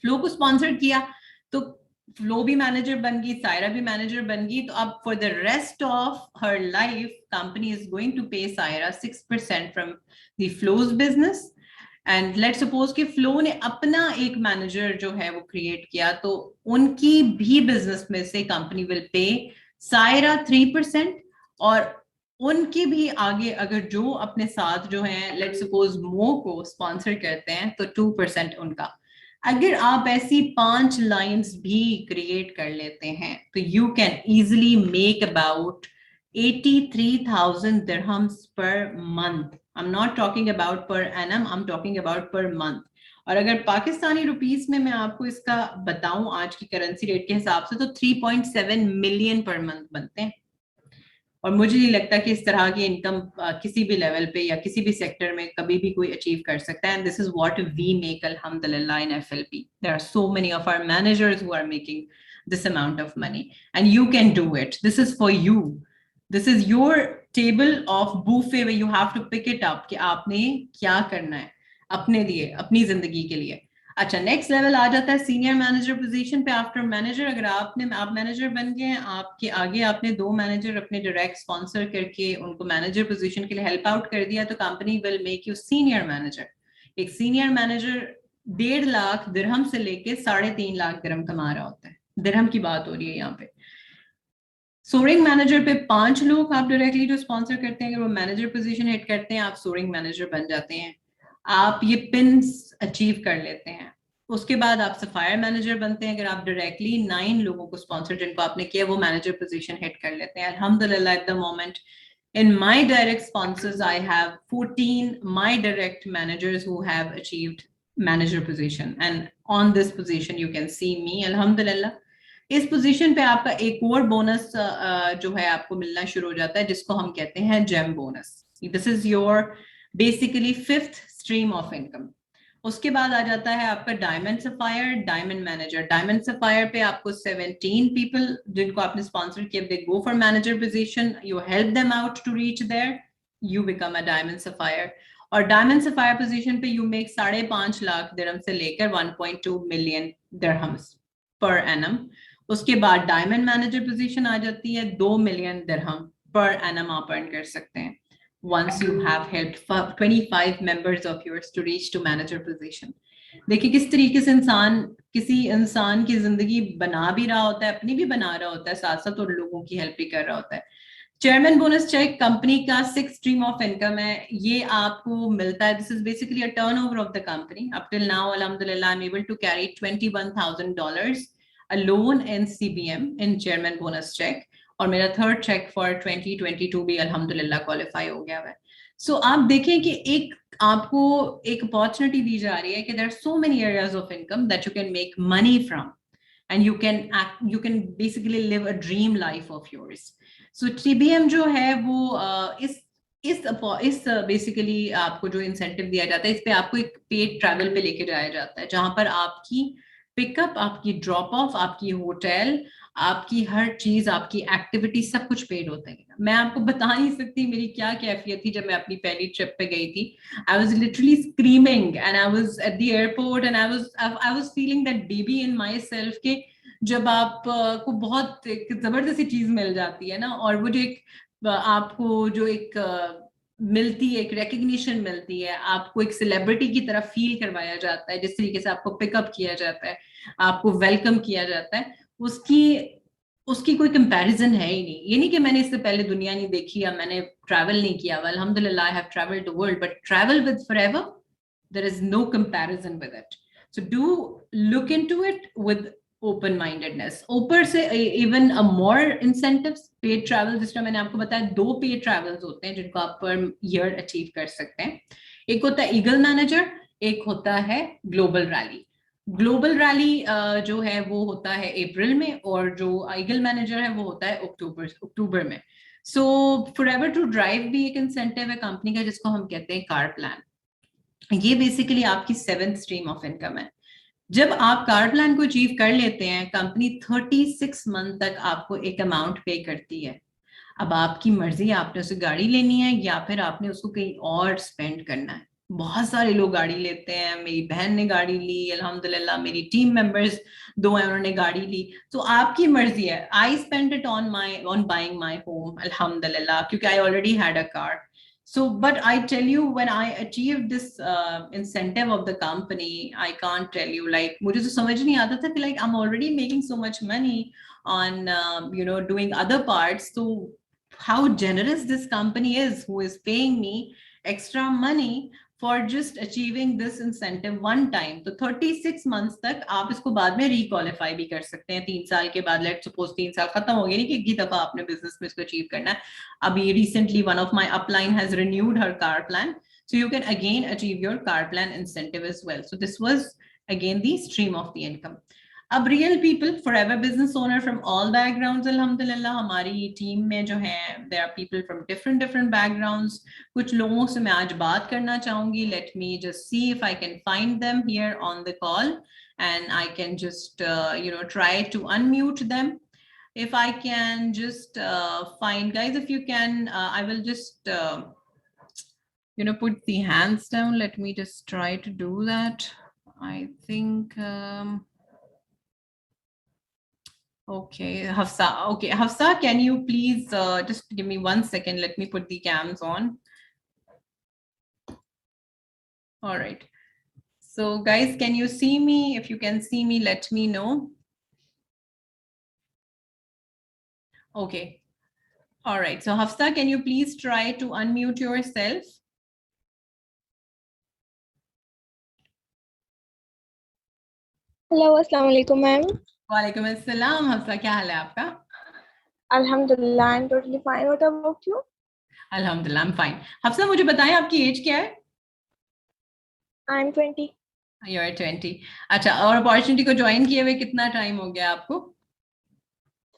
फ्लो को स्पॉन्सर किया तो फ्लो भी मैनेजर बन गई, सायरा भी मैनेजर बन गई, तो अब for the rest of her life company is going to pay Saira 6% from the flow's business. And let suppose कि फ्लो ने अपना एक मैनेजर जो है वो क्रिएट किया, तो उनकी भी बिजनेस में से कंपनी विल पे सायरा 3%, और उनकी भी आगे अगर जो अपने साथ जो है लेट सपोज मो को स्पॉन्सर करते हैं तो 2% उनका। अगर आप ऐसी 5 लाइंस भी क्रिएट कर लेते हैं तो you can easily make about 83,000 dirhams per month. I'm not talking about per annum, I'm talking about per month. और अगर पाकिस्तानी रुपीस में मैं आपको इसका बताऊं आज की करेंसी रेट के हिसाब से तो 3.7 मिलियन पर मंथ बनते हैं। और मुझे नहीं लगता कि इस तरह की इनकम किसी भी लेवल पे या किसी भी सेक्टर में कभी भी कोई अचीव कर सकता है। And this is what we make अल्हम्दुलिल्लाह in FLP. There are so many of our managers who are making this amount of money and you can do it. This is for you. This is your table of buffet where you have to pick it up कि आपने क्या करना है अपने लिए, अपनी जिंदगी के लिए। अच्छा, नेक्स्ट लेवल आ जाता है सीनियर मैनेजर पोजीशन पे। आफ्टर मैनेजर, अगर आप मैनेजर बन गए हैं, आपके आगे आपने 2 मैनेजर अपने डायरेक्ट स्पॉन्सर करके उनको मैनेजर पोजीशन के लिए हेल्प आउट कर दिया, तो company will make you senior manager. एक सीनियर मैनेजर 1.5 लाख दिरहम से लेके 3.5 लाख दिरहम कमा रहा होता है, दिरहम की बात हो रही है यहाँ पे। सोरिंग मैनेजर पे 5 लोग आप डायरेक्टली जो स्पॉन्सर करते हैं, अगर वो मैनेजर पोजीशन हिट करते हैं, आप सोरिंग मैनेजर बन जाते हैं, आप ये पिन्स अचीव कर लेते हैं। उसके बाद आप सफायर मैनेजर बनते हैं, अगर आप डायरेक्टली 9 लोगों को स्पॉन्सर जिनको आपने किया वो मैनेजर पोजीशन हिट कर लेते हैं। अल्हम्दुलिल्लाह at the moment in my direct sponsors I have 14 my direct managers who have achieved manager position, and on this position you can see me alhamdulillah। इस पोजीशन पे आपका एक और बोनस जो है आपको मिलना शुरू हो जाता है जिसको हम कहते हैं gem bonus. This is your basically 5th stream of income. उसके बाद आ जाता है आपका diamond sapphire, diamond manager. Diamond sapphire पे आपको 17 पीपल जिनको आपने स्पॉन्सर किया, they go for manager position, you help them out to reach there, you become a diamond sapphire. और डायमंड सफायर पोजीशन पे यू मेक 5.5 लाख दिरहम से लेकर 1.2 मिलियन दिरहम्स पर एनम। उसके बाद डायमंड मैनेजर पोजीशन आ जाती है, 2 मिलियन दिरहम पर एनम आप अर्न कर सकते हैं once you have helped 25 members of yours to reach to manager position। देखिए किस तरीके से इंसान किसी इंसान की जिंदगी बना भी रहा होता है, अपनी भी बना रहा होता है, साथ साथ और लोगों की हेल्प भी कर रहा होता है। चेयरमैन बोनस चेक कंपनी का 6th स्ट्रीम ऑफ इनकम है, ये आपको मिलता है। This is basically a turnover of the company. Up till now अल्हम्दुलिल्लाह I am able to carry $21,000 alone in CBM in chairman bonus check, और मेरा 3rd check for 2022 भी अल्हम्दुलिल्लाह क्वालिफाई हो गया है। सो आप देखें कि एक आपको एक अपॉर्चुनिटी दी जा रही है कि there are so many areas of income that you can make money from, and you can basically live a dream life of yours. So TBM जो है वो इस बेसिकली आपको जो इंसेंटिव दिया जाता है, इस पे आपको एक पेड ट्रैवल पे लेके जाया जाता है, जहां पर आपकी पिकअप, आपकी ड्रॉप ऑफ, आपकी होटल, आपकी हर चीज, आपकी एक्टिविटी, सब कुछ पेड होता है। मैं आपको बता नहीं सकती मेरी क्या कैफियत थी जब मैं अपनी पहली ट्रिप पे गई थी। I was literally screaming and I was at the airport and I was feeling that baby in my self के जब आप को बहुत एक जबरदस्ती चीज मिल जाती है ना, और वो जो एक आपको जो एक मिलती है, एक रिकग्निशन मिलती है, आपको एक सेलिब्रिटी की तरह फील करवाया जाता है, जिस तरीके से आपको पिकअप किया जाता है, आपको वेलकम किया जाता है, उसकी कोई कंपैरिजन है ही नहीं। ये नहीं कि मैंने इससे पहले दुनिया नहीं देखी या मैंने ट्रैवल नहीं किया। अल्हम्दुलिल्लाह I have travelled the world, but travel with forever there is no comparison with it. So do look into it with open mindedness. ऊपर से even a more incentives, paid travel, जिस तरह मैंने आपको बताया 2 paid travels होते हैं जिनको आप per year achieve कर सकते हैं. एक होता है ईगल मैनेजर, एक होता है ग्लोबल रैली. ग्लोबल रैली जो है वो होता है अप्रैल में, और जो ईगल मैनेजर है वो होता है अक्टूबर में. सो फॉरएवर टू ड्राइव भी एक इंसेंटिव है कंपनी का जिसको हम कहते हैं कार प्लान. ये बेसिकली आपकी 7th स्ट्रीम ऑफ इनकम है. जब आप कार प्लान को अचीव कर लेते हैं, कंपनी 36 मंथ तक आपको एक अमाउंट पे करती है. अब आपकी मर्जी है, आपने उसे गाड़ी लेनी है या फिर आपने उसको कहीं और स्पेंड करना है. बहुत सारे लोग गाड़ी लेते हैं. मेरी बहन ने गाड़ी ली अल्हम्दुलिल्लाह, मेरी टीम मेंबर्स 2 हैं उन्होंने गाड़ी ली. तो आपकी मर्जी है. I spend it on buying my home अल्हम्दुलिल्लाह, क्योंकि I already had a car. So, but I tell you, when I achieved this incentive of the company, I can't tell you, like, मुझे तो समझ नहीं आता था कि like I'm already making so much money on doing other parts. So how generous this company is, who is paying me extra money for just achieving this incentive one time. तो 36 months तक आप इसको बाद में रिक्वालिफाई भी कर सकते हैं. 3 साल के बाद, लेट सपोज 3 साल खत्म हो गए, नहीं कि एक ही दफा आपने बिजनेस में इसको अचीव करना है. अभी recently one of my upline has renewed her car plan, so you can again achieve your car plan incentive as well. So this was again the stream of the income. अब real people, forever business owner from all backgrounds अल्हम्दुलिल्लाह. हमारी team में जो है there are people from different backgrounds. कुछ लोगों से मैं आज बात करना चाहूंगी. Let me just see if I can find them here on the call, and I can just try to unmute them. If I can just find, guys, if you can, I will just put the hands down. Let me just try to do that. I think okay, Hafsa. Okay, Hafsa, can you please just give me 1 second? Let me put the cams on. All right. So guys, can you see me? If you can see me, let me know. Okay. All right. So Hafsa, can you please try to unmute yourself? Hello, अस्सलाम वालेकुम ma'am. वालेकुम अस्सलाम. हफ्सा, क्या हाल है आपका? अल्हम्दुलिल्लाह, I am totally fine. What about you? अल्हम्दुलिल्लाह, I am fine. Hafsa, मुझे बताएं आपकी एज क्या है? I am 20. You are 20. अच्छा, और अपॉर्चुनिटी को ज्वाइन किए हुए कितना टाइम हो गया आपको?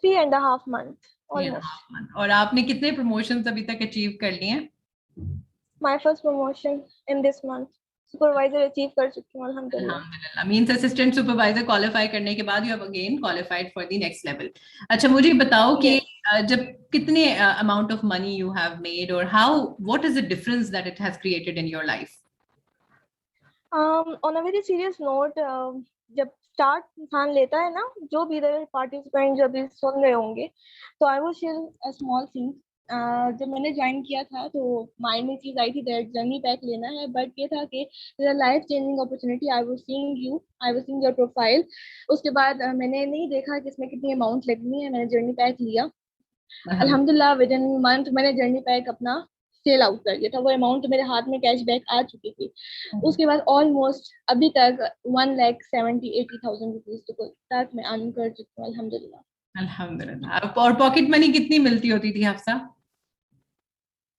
3.5 months 3.5 almost. month. और आपने कितने प्रमोशंस अभी तक अचीव कर लिए हैं? My first promotion in this month. Supervisor achieve कर चुकी हूँ अल्हम्दुलिल्लाह. अल्हम्दुलिल्लाह. मींस असिस्टेंट सुपरवाइजर क्वालिफाई करने के बाद you have again qualified for the next level. अच्छा, मुझे बताओ कि जब कितने amount of money you have made, और how, what is the difference that it has created in your life? On a very serious note, जब start इंसान लेता है ना, जो भी इधर पार्टिसिपेंट जब भी सुन रहे होंगे, तो I will share a small thing. जब मैंने ज्वाइन किया था तो माइंड में चीज आई थी दैट जर्नी पैक लेना है, बट ये था कि life changing opportunity. I was seeing you, I was seeing your profile. उसके बाद मैंने नहीं देखा कि इसमें कितनी अमाउंट लगनी है. मैंने जर्नी पैक लिया. अल्हम्दुलिल्लाह, विद इन मंथ मैंने जर्नी पैक अपना सेल आउट कर दिया था. वो अमाउंट मेरे हाथ में कैशबैक आ चुकी थी. उसके बाद ऑलमोस्ट अभी तक 1,70,000-80,000 रुपीज तक मैं अर्न कर चुकी हूँ अल्हम्दुलिल्लाह. अल्हम्दुलिल्लाह. और पॉकेट मनी कितनी मिलती होती थी Hafsa?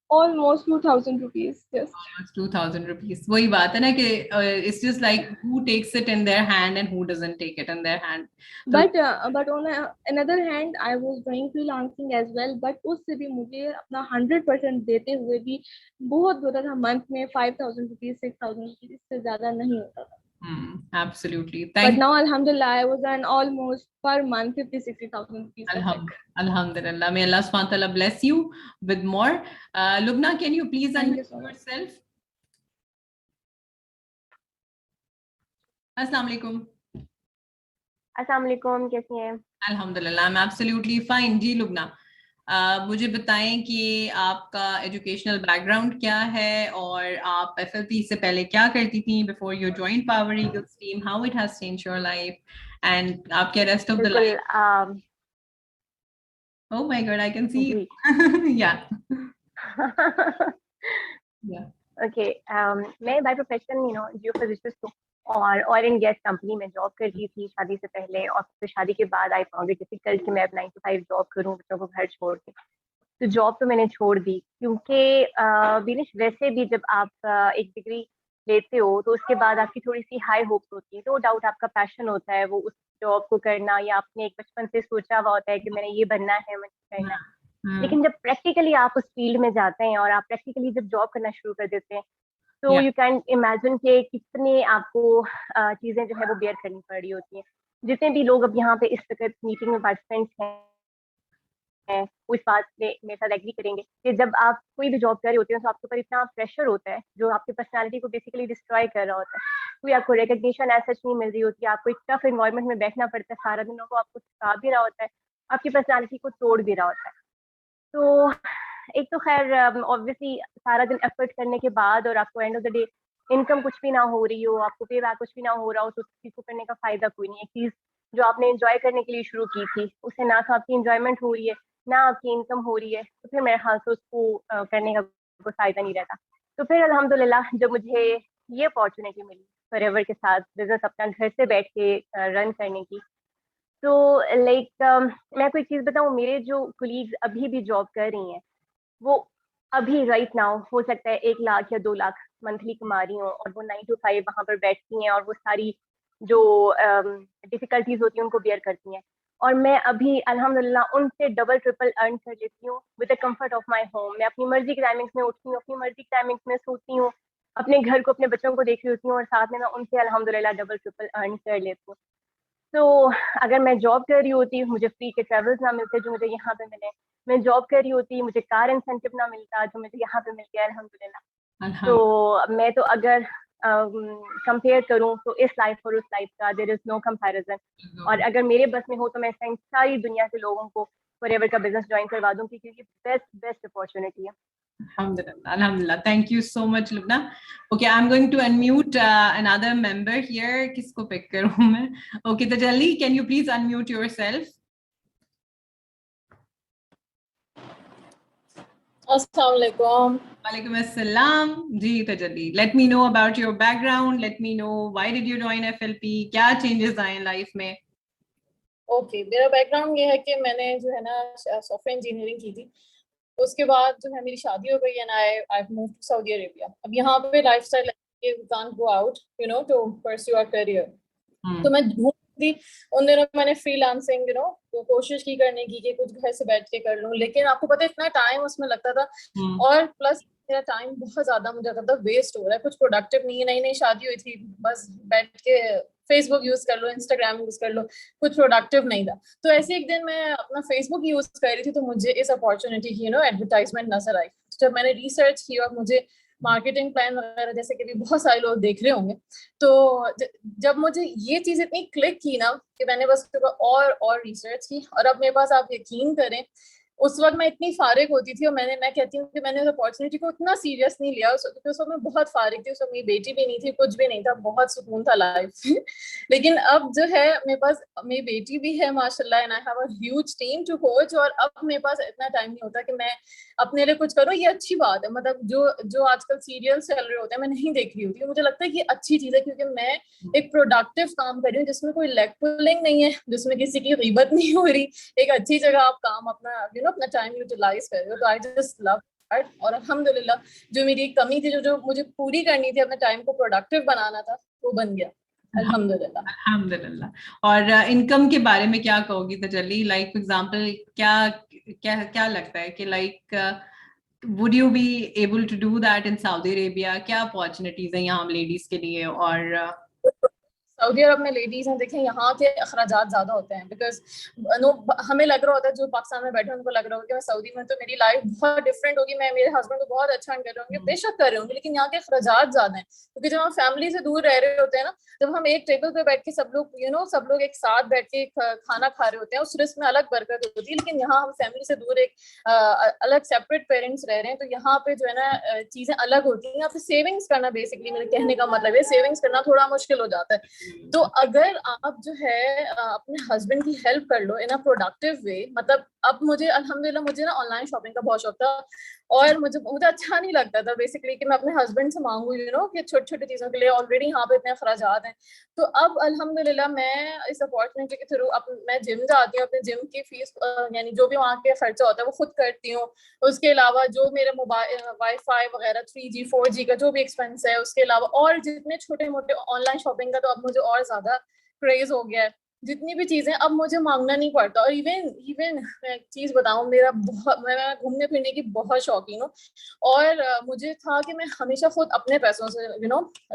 Almost 2,000 rupees. Almost 2,000 rupees. वही बात है ना कि it's just like who takes it in their hand and who doesn't take it in their hand. but on another hand I was doing freelancing as well, but उससे भी मुझे अपना 100% देते हुए भी बहुत होता था. मंथ में 5,000 रुपीज, 6,000 रुपीज, इससे ज्यादा नहीं होता था. Absolutely. But now alhamdulillah I was on almost per month 50,000-60,000 rupees. Alhamdulillah. May Allah subhanahu wa ta'ala bless you with more. Lubna, can you please unmute yourself? Assalamu alaikum. अस्सलाम वालेकुम, कैसी हैं? अल्हम्दुलिल्लाह, I'm absolutely fine. जी लुबना, मुझे बताएं कि आपका educational background क्या है, और आप एफएलपी से पहले क्या करती थी before you join power eagles team, how it has changed your life and आपके rest of the life. Oh my God, I can see. Yeah okay, मैं बाय प्रोफेशन जियोफिजिसिस्ट हूँ. और ऑयल एंड गैस कंपनी में job करती थी शादी से पहले, और फिर शादी के बाद आई फाउंड इट डिफिकल्ट कि मैं अब 9 to 5 जॉब करूँ बच्चों को घर छोड़ के। तो जॉब तो मैंने छोड़ दी, क्योंकि विनिश वैसे भी जब आप एक डिग्री लेते हो तो उसके बाद आपकी थोड़ी सी हाई होप्स होती है, नो डाउट आपका पैशन होता है वो उस जॉब को करना, या आपने एक बचपन से सोचा हुआ होता है कि मैंने ये बनना है, मुझे करना है। लेकिन जब प्रैक्टिकली आप उस फील्ड में जाते हैं और आप प्रैक्टिकली जब जॉब करना शुरू कर देते हैं, तो यू कैन इमेजिन के कितने आपको चीजें जो है वो बेयर करनी पड़ रही होती हैं। जितने भी लोग अब यहाँ पे इस वक्त मीटिंग में पार्टिसिपेंट्स हैं वो इस बात में मेरे साथ एग्री करेंगे कि जब आप कोई भी जॉब कर रहे होते हैं तो आपके ऊपर इतना प्रेशर होता है जो आपकी पर्सनालिटी को बेसिकली डिस्ट्रॉय कर रहा होता है। कोई आपको रिकग्निशन ऐसा नहीं मिल रही होती है, आपको एक टफ इन्वायरमेंट में बैठना पड़ता है सारा दिन, को आपको सिखा भी रहा होता है, आपकी पर्सनालिटी को तोड़ भी रहा होता है। तो एक तो खैर ऑब्वियसली सारा दिन एफर्ट करने के बाद और आपको and of the day income कुछ भी ना हो रही हो, आपको पे बैक कुछ भी ना हो रहा हो, तो उस चीज को करने का फायदा कोई नहीं है। एक चीज जो आपने एंजॉय करने के लिए शुरू की थी उससे ना तो आपकी एंजॉयमेंट हो रही है ना आपकी इनकम हो रही है, तो फिर मेरे ख्याल से उसको करने का कोई फायदा नहीं रहता। तो फिर अल्हम्दुलिल्लाह जब मुझे ये अपॉर्चुनिटी मिली फॉरएवर के साथ बिजनेस अपना घर से बैठ के रन करने की, तो लाइक मैं आपको एक चीज बताऊं, मेरे जो कुलीग्स अभी भी जॉब कर रही हैं वो अभी राइट नाउ हो सकता है 1 लाख या 2 लाख मंथली कमा रही हूँ, और वो 9 to 5 वहां पर बैठती हैं और वो सारी जो डिफिकल्टीज होती हैं उनको बेयर करती हैं। और मैं अभी अल्हम्दुलिल्लाह उनसे डबल ट्रिपल अर्न कर लेती हूँ with the comfort of my home. मैं अपनी मर्जी के टाइमिंग्स में उठती हूँ, अपनी मर्जी के टाइमिंग्स में सोती हूँ, अपने घर को अपने बच्चों को देख रही होती हूँ, और साथ में मैं उनसे अल्हम्दुलिल्लाह डबल ट्रिपल अर्न कर लेती हूँ। तो अगर मैं जॉब कर रही होती मुझे फ्री के ट्रेवल्स ना मिलते जो मुझे यहाँ पे मिले, मैं जॉब कर रही होती मुझे कार इंसेंटिव ना मिलता जो मुझे यहाँ पे मिल गया अल्हम्दुलिल्लाह। तो मैं तो अगर कंपेयर करूँ तो इस लाइफ और उस लाइफ का देयर इज नो कंपैरिजन। और अगर मेरे बस में हो तो मैं सारी दुनिया के लोगों को फॉरएवर का बिजनेस ज्वाइन करवा दूँ, क्योंकि बेस्ट अपॉर्चुनिटी है। Alhamdulillah, Alhamdulillah. Thank you so much, Lubna. Okay, I'm going to unmute another member here. किसको pick करूँ मैं? Okay, Tajalli, can you please unmute yourself? Assalamualaikum. Walaikum assalam. जी Tajalli, let me know about your background. Let me know why did you join FLP? क्या changes आए life में? Okay, मेरा background ये है कि मैंने जो है ना सॉफ्टवेयर इंजीनियरिंग की थी, उसके बाद जो है मेरी शादी हो गई and I move to Saudi Arabia. अब यहाँ पे lifestyle we can't go out you know to pursue our career. तो मैं ढूंढ थी उन दिनों, मैंने फ्रीलांसिंग तो कोशिश की करने की कि कुछ घर से बैठ के कर लूं, लेकिन आपको पता है इतना टाइम उसमें लगता था, और प्लस मेरा टाइम बहुत ज्यादा मुझे लगता था वेस्ट हो रहा है, कुछ प्रोडक्टिव नहीं है। नई नई शादी हुई थी, बस बैठ के फेसबुक यूज कर लो, इंस्टाग्राम यूज कर लो, कुछ प्रोडक्टिव नहीं था। तो ऐसे एक दिन मैं अपना फेसबुक यूज कर रही थी तो मुझे इस अपॉर्चुनिटी की एडवर्टाइजमेंट नजर आई। जब मैंने रिसर्च की और मुझे मार्केटिंग प्लान वगैरह जैसे कि भी बहुत सारे लोग देख रहे होंगे, तो जब मुझे ये चीज इतनी क्लिक की ना कि मैंने बस उसके ऊपर और रिसर्च की, और अब मेरे पास आप यकीन करें उस वक्त मैं इतनी फारिग होती थी, और मैं कहती हूँ कि मैंने उस अपॉर्चुनिटी को इतना सीरियस नहीं लिया क्योंकि उस वक्त मैं बहुत फारिग थी, उस वक्त मेरी बेटी भी नहीं थी, कुछ भी नहीं था, बहुत सुकून था लाइफ लेकिन अब जो है मेरे पास मेरी बेटी भी है माशाल्लाह, and I have a huge team to coach, और अब मेरे पास इतना टाइम नहीं होता कि मैं अपने लिए कुछ करूँ। ये अच्छी बात है, मतलब जो आजकल सीरियल चल रहे होते हैं मैं नहीं देख रही होती, मुझे लगता है कि अच्छी चीज है, क्योंकि मैं एक प्रोडक्टिव काम कर रही हूँ जिसमें कोई लेग पुलिंग नहीं है, जिसमें किसी की गीबत नहीं हो रही, एक अच्छी जगह आप काम अपना अपना टाइम यूटिलाइज कर रहे हो। तो आई जस्ट लव दैट, और अल्हम्दुलिल्लाह जो मेरी कमी थी, जो मुझे पूरी करनी थी, अपने टाइम को प्रोडक्टिव बनाना था, वो बन गया अल्हम्दुलिल्लाह। अल्हम्दुलिल्लाह। और इनकम के बारे में क्या कहोगी तजल्ली? लाइक फॉर एग्जांपल क्या क्या क्या लगता है कि like would you be able to do that in Saudi Arabia? क्या अपॉर्चुनिटीज हैं यहाँ लेडीज के लिए? और सऊदी अरब में लेडीज हैं, देखें यहाँ के अखराजात ज्यादा होते हैं, बिकॉज हमें लग रहा होता है जो पाकिस्तान में बैठे उनको लग रहा होगा कि मैं सऊदी में तो मेरी लाइफ बहुत डिफरेंट होगी, मैं मेरे हस्बैंड को बहुत अच्छा कर रहे होंगे, बेशक कर रहे होंगे, लेकिन यहाँ के अखराजात ज्यादा हैं, क्योंकि जब हम फैमिली से दूर रह रहे होते हैं ना, जब हम एक टेबल पे बैठ के सब लोग सब लोग एक साथ बैठ के खाना खा रहे होते हैं, उस रिस्क में अलग बरकत होती है। लेकिन यहाँ हम फैमिली से दूर एक अलग सेपरेट पेरेंट्स रह रहे हैं, तो यहाँ पे जो है ना चीजें अलग होती हैं। यहाँ पे सेविंग्स करना, बेसिकली मेरे कहने का मतलब है, सेविंग्स करना थोड़ा मुश्किल हो जाता है। तो अगर आप जो है अपने हस्बैंड की हेल्प कर लो इन अ प्रोडक्टिव वे, मतलब अब मुझे अल्हम्दुलिल्लाह मुझे ना ऑनलाइन शॉपिंग का बहुत शौक था, और मुझे अच्छा नहीं लगता था बेसिकली कि मैं अपने हस्बैंड से मांगू कि छोटी छोटी चीज़ों के लिए ऑलरेडी यहाँ पे इतने खर्चात हैं। तो अब अल्हम्दुलिल्लाह मैं इस अपॉर्चुनिटी के थ्रू अब मैं जिम जाती हूँ, अपने जिम की फीस यानी जो भी वहाँ के खर्चा होता है वो खुद करती हूँ। उसके अलावा जो मेरे मोबाइल वाईफाई वगैरह 3G 4G का जो भी एक्सपेंस है, उसके अलावा और जितने छोटे मोटे ऑनलाइन शॉपिंग का तो अब मुझे और ज्यादा क्रेज हो गया है। जितनी भी चीजें अब मुझे मांगना नहीं पड़ता। और इवन इवन मैं एक चीज बताऊं, मैं घूमने फिरने की बहुत शौकीन हूँ। और मुझे था कि मैं हमेशा खुद अपने पैसों से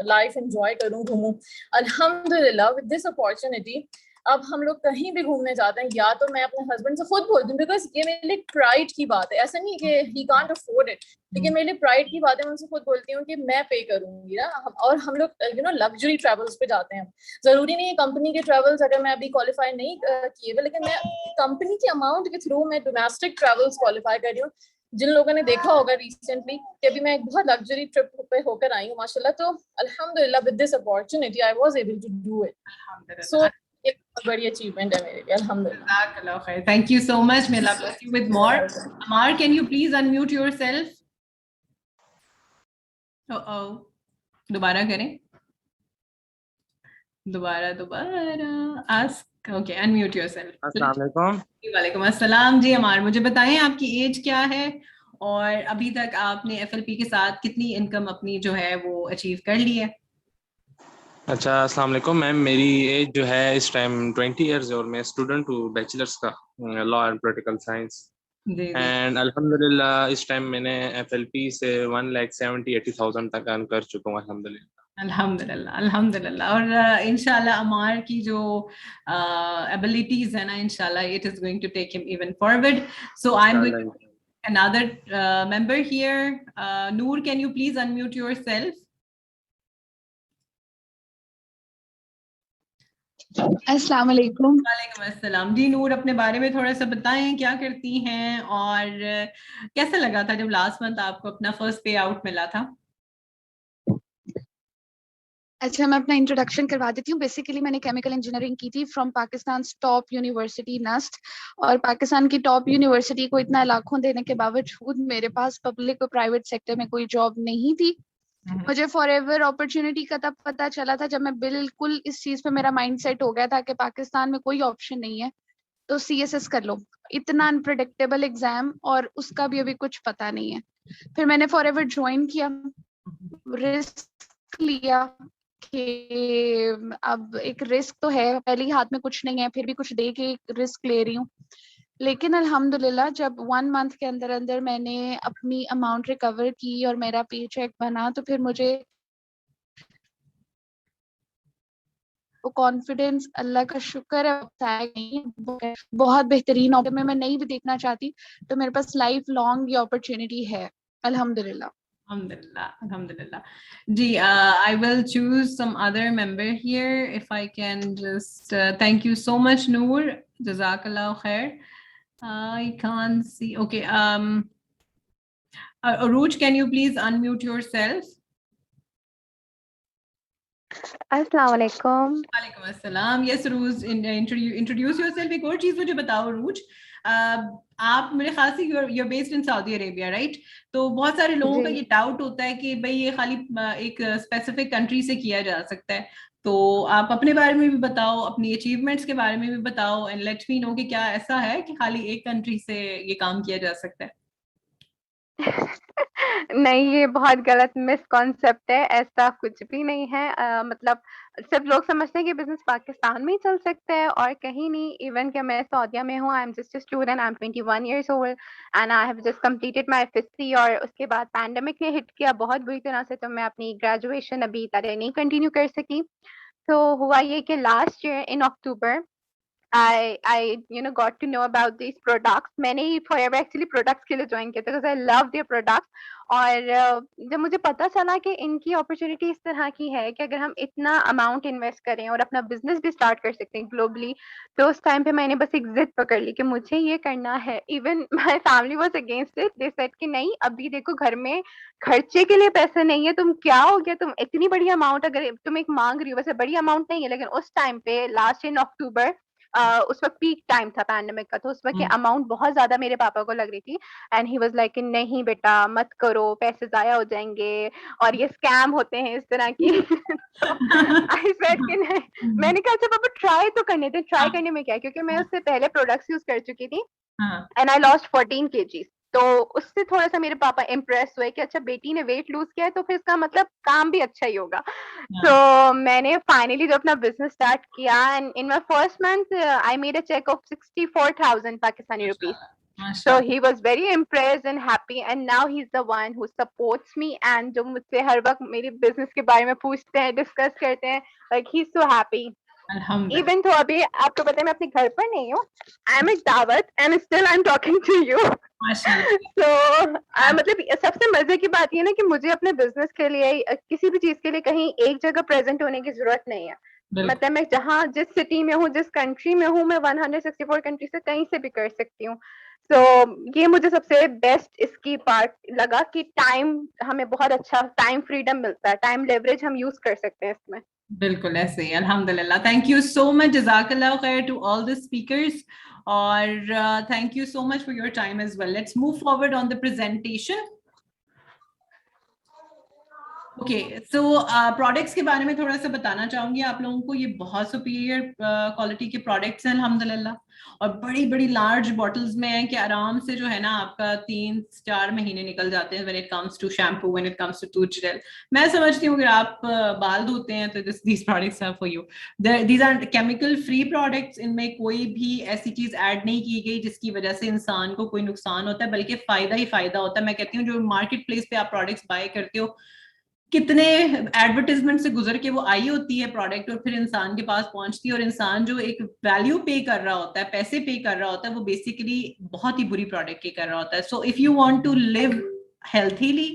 लाइफ एंजॉय करूं, घूमूं। अल्हम्दुलिल्लाह विद दिस अपॉर्चुनिटी अब हम लोग कहीं भी घूमने जाते हैं या तो मैं अपने हस्बैंड से खुद बोलती हूँ, बिकॉज ये मेरे लिए प्राइड की बात है। ऐसा नहीं कि ही कांट अफोर्ड इट, लेकिन मेरे लिए प्राइड की बात है। मैं उनसे खुद बोलती हूँ कि मैं पे करूंगी ना। और हम लोग लग्जरी ट्रेवल्स पे जाते हैं। जरूरी नहीं है कंपनी के ट्रेवल्स, अगर मैं अभी क्वालिफाई नहीं किए हुए, लेकिन मैं कंपनी के अमाउंट के थ्रू मैं डोमेस्टिक ट्रेवल्स क्वालिफाई कर रही हूँ। जिन लोगों ने देखा होगा रिसेंटली कि अभी मैं एक बहुत लग्जरी ट्रिप पे होकर आई हूँ माशाल्लाह। तो अल्हम्दुलिल्लाह with this opportunity I was able to do it. So एक बहुत बड़ी अचीवमेंट है मेरे लिए अल्हम्दुलिल्लाह। Jazakallah khair. Thank you so much. May Allah bless you with more. Amar, can you please unmute yourself? Oh. दोबारा करें, दोबारा ask. Okay, unmute yourself. अस्सलाम वालेकुम। वालेकुम अस्सलाम जी। अमार, मुझे बताएं आपकी एज क्या है और अभी तक आपने FLP के साथ कितनी इनकम अपनी जो है वो अचीव कर ली है? अच्छा, अस्सलाम वालेकुम मैम। मेरी एज जो है इस टाइम 20 इयर्स है और मैं स्टूडेंट हूँ बैचलर्स का, लॉ एंड पॉलिटिकल साइंस। जी। एंड अल्हम्दुलिल्लाह इस टाइम मैंने FLP से 1,70,000-80,000 तक अर्न कर चुका हूँ अल्हम्दुलिल्लाह। अल्हम्दुलिल्लाह अल्हम्दुलिल्लाह। और इंशाल्लाह अमार की जो एबिलिटीज है ना, इंशाल्लाह it is going to take him even forward. So I am going another member here. Noor, can you please unmute yourself? अस्सलाम वालेकुम। वालेकुम अस्सलाम जी। नूर, अपने बारे में थोड़ा सा बताएं, क्या करती हैं और कैसा लगा था जब लास्ट मंथ आपको अपना फर्स्ट पे आउट मिला था? अच्छा, मैं अपना इंट्रोडक्शन करवा देती हूँ। बेसिकली मैंने केमिकल इंजीनियरिंग की थी from Pakistan top university NUST. और पाकिस्तान की टॉप यूनिवर्सिटी को इतना लाखों देने के बावजूद मेरे पास पब्लिक और प्राइवेट सेक्टर में कोई जॉब नहीं थी। मुझे फॉरएवर अपॉर्चुनिटी का तब पता चला था जब मैं बिल्कुल इस चीज पे मेरा माइंड सेट हो गया था कि पाकिस्तान में कोई ऑप्शन नहीं है तो CSS कर लो। इतना अनप्रेडिक्टेबल एग्जाम और उसका भी अभी कुछ पता नहीं है। फिर मैंने फॉरएवर ज्वाइन किया, रिस्क लिया कि अब एक रिस्क तो है, पहले ही हाथ में कुछ नहीं है फिर भी कुछ दे के रिस्क ले रही हूँ। लेकिन अल्हम्दुलिल्लाह जब 1 मंथ के अंदर अंदर मैंने अपनी अमाउंट रिकवर की और मेरा पे चेक बना तो फिर मुझे वो कॉन्फिडेंस, अल्लाह का शुक्र है, बहुत बेहतरीन ऑप्शन में मैं नहीं भी देखना चाहती तो मेरे पास लाइफ लॉन्ग ये अपॉर्चुनिटी है अल्हम्दुलिल्लाह। Alhamdulillah, alhamdulillah. Ji, I will choose some other member here if I can just thank you so much, Noor. Jazakallah khair. I can't see. Okay. Aruj, can you please unmute yourself? अस्सलाम वालेकुम। वालेकुम अस्सलाम। Yes, Aruj, introduce yourself. एक और चीज मुझे बताओ Aruj, आप मेरे ख्याल से you're based in Saudi Arabia, right? तो बहुत सारे लोगों का ये डाउट होता है कि भाई ये खाली एक स्पेसिफिक कंट्री से किया जा सकता है। तो आप अपने बारे में भी बताओ, अपनी अचीवमेंट्स के बारे में भी बताओ एंड लेट मी नो कि क्या ऐसा है कि खाली एक कंट्री से ये काम किया जा सकता है? नहीं, ये बहुत गलत मिसकॉन्सेप्ट है, ऐसा कुछ भी नहीं है। मतलब सब लोग समझते हैं कि बिजनेस पाकिस्तान में ही चल सकता है और कहीं नहीं। इवन कि मैं सऊदीया में हूँ, I am just a student, I am 21 years old and I have just completed my 5th year. और उसके बाद पैंडेमिक ने हिट किया बहुत बुरी तरह से, तो मैं अपनी ग्रेजुएशन अभी तरह नहीं कंटिन्यू कर सकी। तो हुआ ये कि last year in October I got to know about these products. मैंने ही forever actually products के लिए join किया था because I love their products. और जब मुझे पता चला कि इनकी अपॉर्चुनिटी इस तरह की है कि अगर हम इतना अमाउंट इन्वेस्ट करें और अपना बिजनेस भी स्टार्ट कर सकते हैं ग्लोबली, तो उस टाइम पे मैंने बस एक जिद पकड़ ली कि मुझे ये करना है। Even my family was against it, they said कि नहीं, अभी देखो घर में खर्चे के लिए पैसे नहीं है, तुम क्या हो गया, तुम इतनी बड़ी अमाउंट अगर तुम एक मांग रही हो, वैसे बड़ी अमाउंट नहीं है लेकिन उस टाइम पे लास्ट इन अक्टूबर उस वक्त पीक टाइम था पैंडेमिक का, तो उस वक्त हम्म। अमाउंट बहुत ज्यादा मेरे पापा को लग रही थी, एंड ही वाज लाइक नहीं बेटा मत करो, पैसे जाया हो जाएंगे और ये स्कैम होते हैं इस तरह की। तो आई सेड कि नहीं, मैंने कहा अच्छा पापा ट्राई तो करने थे, ट्राई करने में क्या है, क्योंकि मैं उससे पहले प्रोडक्ट्स यूज कर चुकी थी हाँ, एंड आई लॉस्ट 14 kgs। तो उससे थोड़ा सा मेरे पापा इम्प्रेस हुए कि अच्छा बेटी ने वेट लूज किया है तो फिर इसका मतलब काम भी अच्छा ही होगा। तो मैंने फाइनली जब अपना बिजनेस स्टार्ट किया and in my first month I made a check of 64,000 Pakistani rupees. So he was very impressed and happy, and now he's the one who supports me and जो मुझसे हर वक्त मेरे business के बारे में पूछते हैं, discuss करते हैं, like he's so happy. अल्हम्दुलिल्लाह। Even तो अभी आपको पता है मैं अपने घर पर नहीं हूँ, I'm at दावत and still I'm talking to you. माशाल्लाह। So मतलब सबसे मजे की बात ये ना कि मुझे अपने बिजनेस के लिए किसी भी चीज के लिए कहीं एक जगह प्रेजेंट होने की जरूरत नहीं है। मतलब मैं जहाँ जिस सिटी में हूँ, जिस कंट्री में हूँ, मैं 164 कंट्री से कहीं से भी कर सकती हूँ। तो ये मुझे सबसे बेस्ट इसकी पार्ट लगा कि टाइम हमें बहुत अच्छा टाइम फ्रीडम मिलता है, टाइम लेवरेज हम यूज कर सकते हैं इसमें। बिल्कुल ऐसे ही, अल्हम्दुलिल्लाह। थैंक यू सो मच, जज़ाकल्लाह खैर टू ऑल द स्पीकर्स, और thank you so much for your time as well. Let's move forward on the presentation. Okay, so products के बारे में थोड़ा सा बताना चाहूंगी आप लोगों को। ये बहुत सुपीरियर क्वालिटी के प्रोडक्ट्स हैं अल्हम्दुलिल्लाह, और बड़ी बड़ी लार्ज बॉटल्स में है कि आराम से जो है ना आपका 3-4 महीने निकल जाते हैं when it comes to shampoo, when it comes to tooth gel. मैं समझती हूँ अगर आप बाल धोते हैं तो these products are for you. These are chemical free products, इनमें कोई भी ऐसी चीज ऐड नहीं की गई जिसकी वजह से इंसान को कोई नुकसान होता है, बल्कि फायदा ही फायदा होता है। मैं कहती हूँ जो मार्केट प्लेस पे आप प्रोडक्ट्स बाय करते हो, कितने एडवर्टाइजमेंट से गुजर के वो आई होती है प्रोडक्ट, और फिर इंसान के पास पहुंचती है, और इंसान जो एक वैल्यू पे कर रहा होता है, पैसे पे कर रहा होता है, वो बेसिकली बहुत ही बुरी प्रोडक्ट के कर रहा होता है। So if you want to live healthily,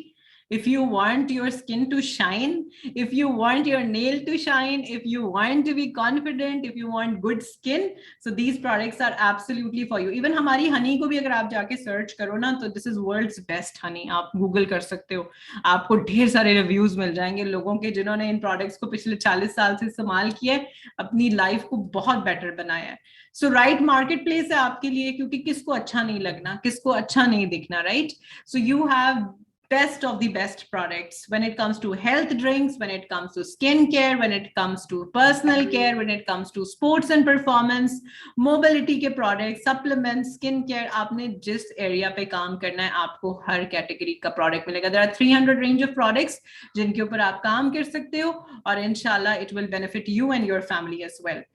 if you want your skin to shine, if you want your nail to shine, if you want to be confident, if you want good skin, so these products are absolutely for you. Even हमारी हनी को भी अगर आप जाके search करो ना तो this is world's best honey, आप गूगल कर सकते हो, आपको ढेर सारे रिव्यूज मिल जाएंगे लोगों के जिन्होंने इन प्रोडक्ट्स को पिछले 40 साल से इस्तेमाल किया है, अपनी लाइफ को बहुत बेटर बनाया है। सो राइट मार्केट प्लेस है आपके लिए, क्योंकि किसको अच्छा नहीं लगना, किसको अच्छा नहीं दिखना, right? So you have best of the best products when it comes to health drinks, when it comes to skin care, when it comes to personal care, when it comes to sports and performance, mobility के products, supplements, skin care, आपने जिस area पे काम करना है आपको हर category का product मिलेगा। There are 300 range of products जिनके ऊपर आप काम कर सकते हो, और इंशाल्लाह it will benefit you and your family as well.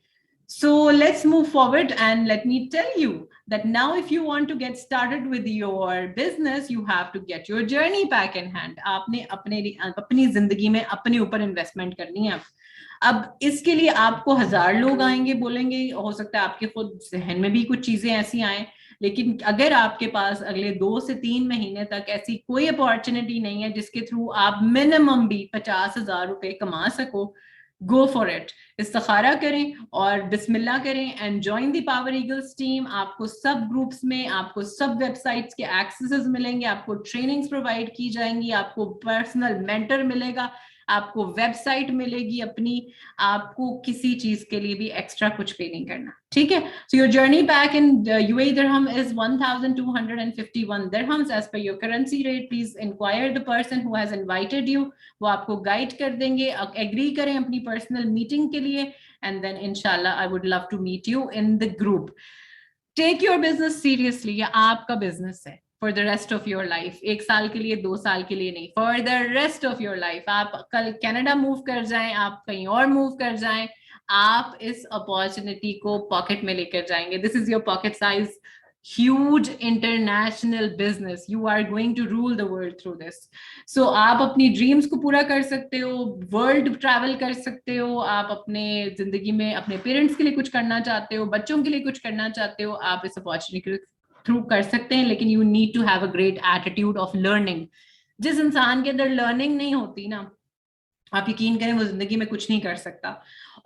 So let's move forward, and let me tell you that now if you want to get started with your business, you have to get your journey back in hand. आपने अपनी जिंदगी में अपने ऊपर investment करनी है। अब इसके लिए आपको 1000 लोग आएंगे, बोलेंगे, हो सकता है आपके खुद जहन में भी कुछ चीजें ऐसी आए, लेकिन अगर आपके पास अगले 2 से 3 महीने तक ऐसी कोई अपॉर्चुनिटी नहीं है जिसके थ्रू आप मिनिमम भी 50,000 रुपए कमा सको, गो फॉर इट। इस्तिखारा करें और बिस्मिल्लाह करें and join the power eagles team. आपको सब ग्रुप्स में, आपको सब वेबसाइट्स के एक्सेसेस मिलेंगे, आपको ट्रेनिंग्स प्रोवाइड की जाएंगी, आपको पर्सनल मेंटर मिलेगा, आपको वेबसाइट मिलेगी अपनी, आपको किसी चीज के लिए भी एक्स्ट्रा कुछ पे नहीं करना, ठीक है? So your journey back in UAE dirham is 1,251 dirhams as per your currency rate. Please inquire the person who has invited you, वो आपको गाइड कर देंगे। एग्री करें अपनी पर्सनल मीटिंग के लिए, एंड देन इंशाल्लाह I would love to meet you in the group. Take your business seriously, ये आपका बिजनेस है for the rest of your life. 1 साल के लिए, 2 साल के लिए नहीं, for the rest of your life. आप कल कनाडा मूव कर जाएं, आप कहीं और मूव कर जाएं, आप इस अपॉर्चुनिटी को पॉकेट में लेकर जाएंगे। This is your pocket size huge international business. You are going to rule the world through this. So आप अपनी ड्रीम्स को पूरा कर सकते हो, वर्ल्ड ट्रैवल कर सकते हो, आप अपने जिंदगी में अपने पेरेंट्स के लिए कुछ करना चाहते हो, बच्चों के लिए कुछ करना चाहते हो, आप इस अपॉर्चुनिटी के थ्रू कर सकते हैं। लेकिन you need to have a great attitude of learning. जिस इंसान के अंदर लर्निंग नहीं होती ना, आप यकीन करें वो जिंदगी में कुछ नहीं कर सकता।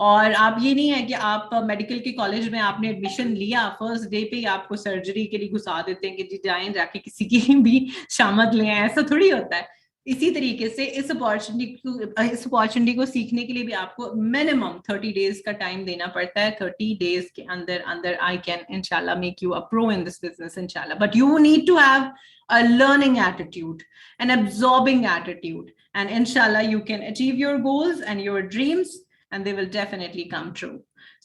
और आप ये नहीं है कि आप मेडिकल के कॉलेज में आपने एडमिशन लिया, फर्स्ट डे पे ही आपको सर्जरी के लिए घुसा देते हैं कि जी जाएं जाके किसी की भी शामत ले आए, ऐसा थोड़ी होता है। इसी तरीके से इस अपॉर्चुनिटी को सीखने के लिए भी आपको मिनिमम 30 डेज का टाइम देना पड़ता है. 30 डेज के अंदर आई कैन इंशाल्लाह make you a pro in this business इंशाल्लाह. But you need to have a learning attitude, an absorbing attitude, and inshallah you can achieve your goals and your dreams, and they will definitely come true.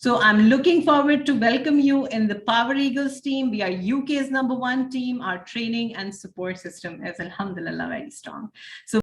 So I'm looking forward to welcome you in the Power Eagles team. We are UK's #1 team. Our training and support system is alhamdulillah very strong. So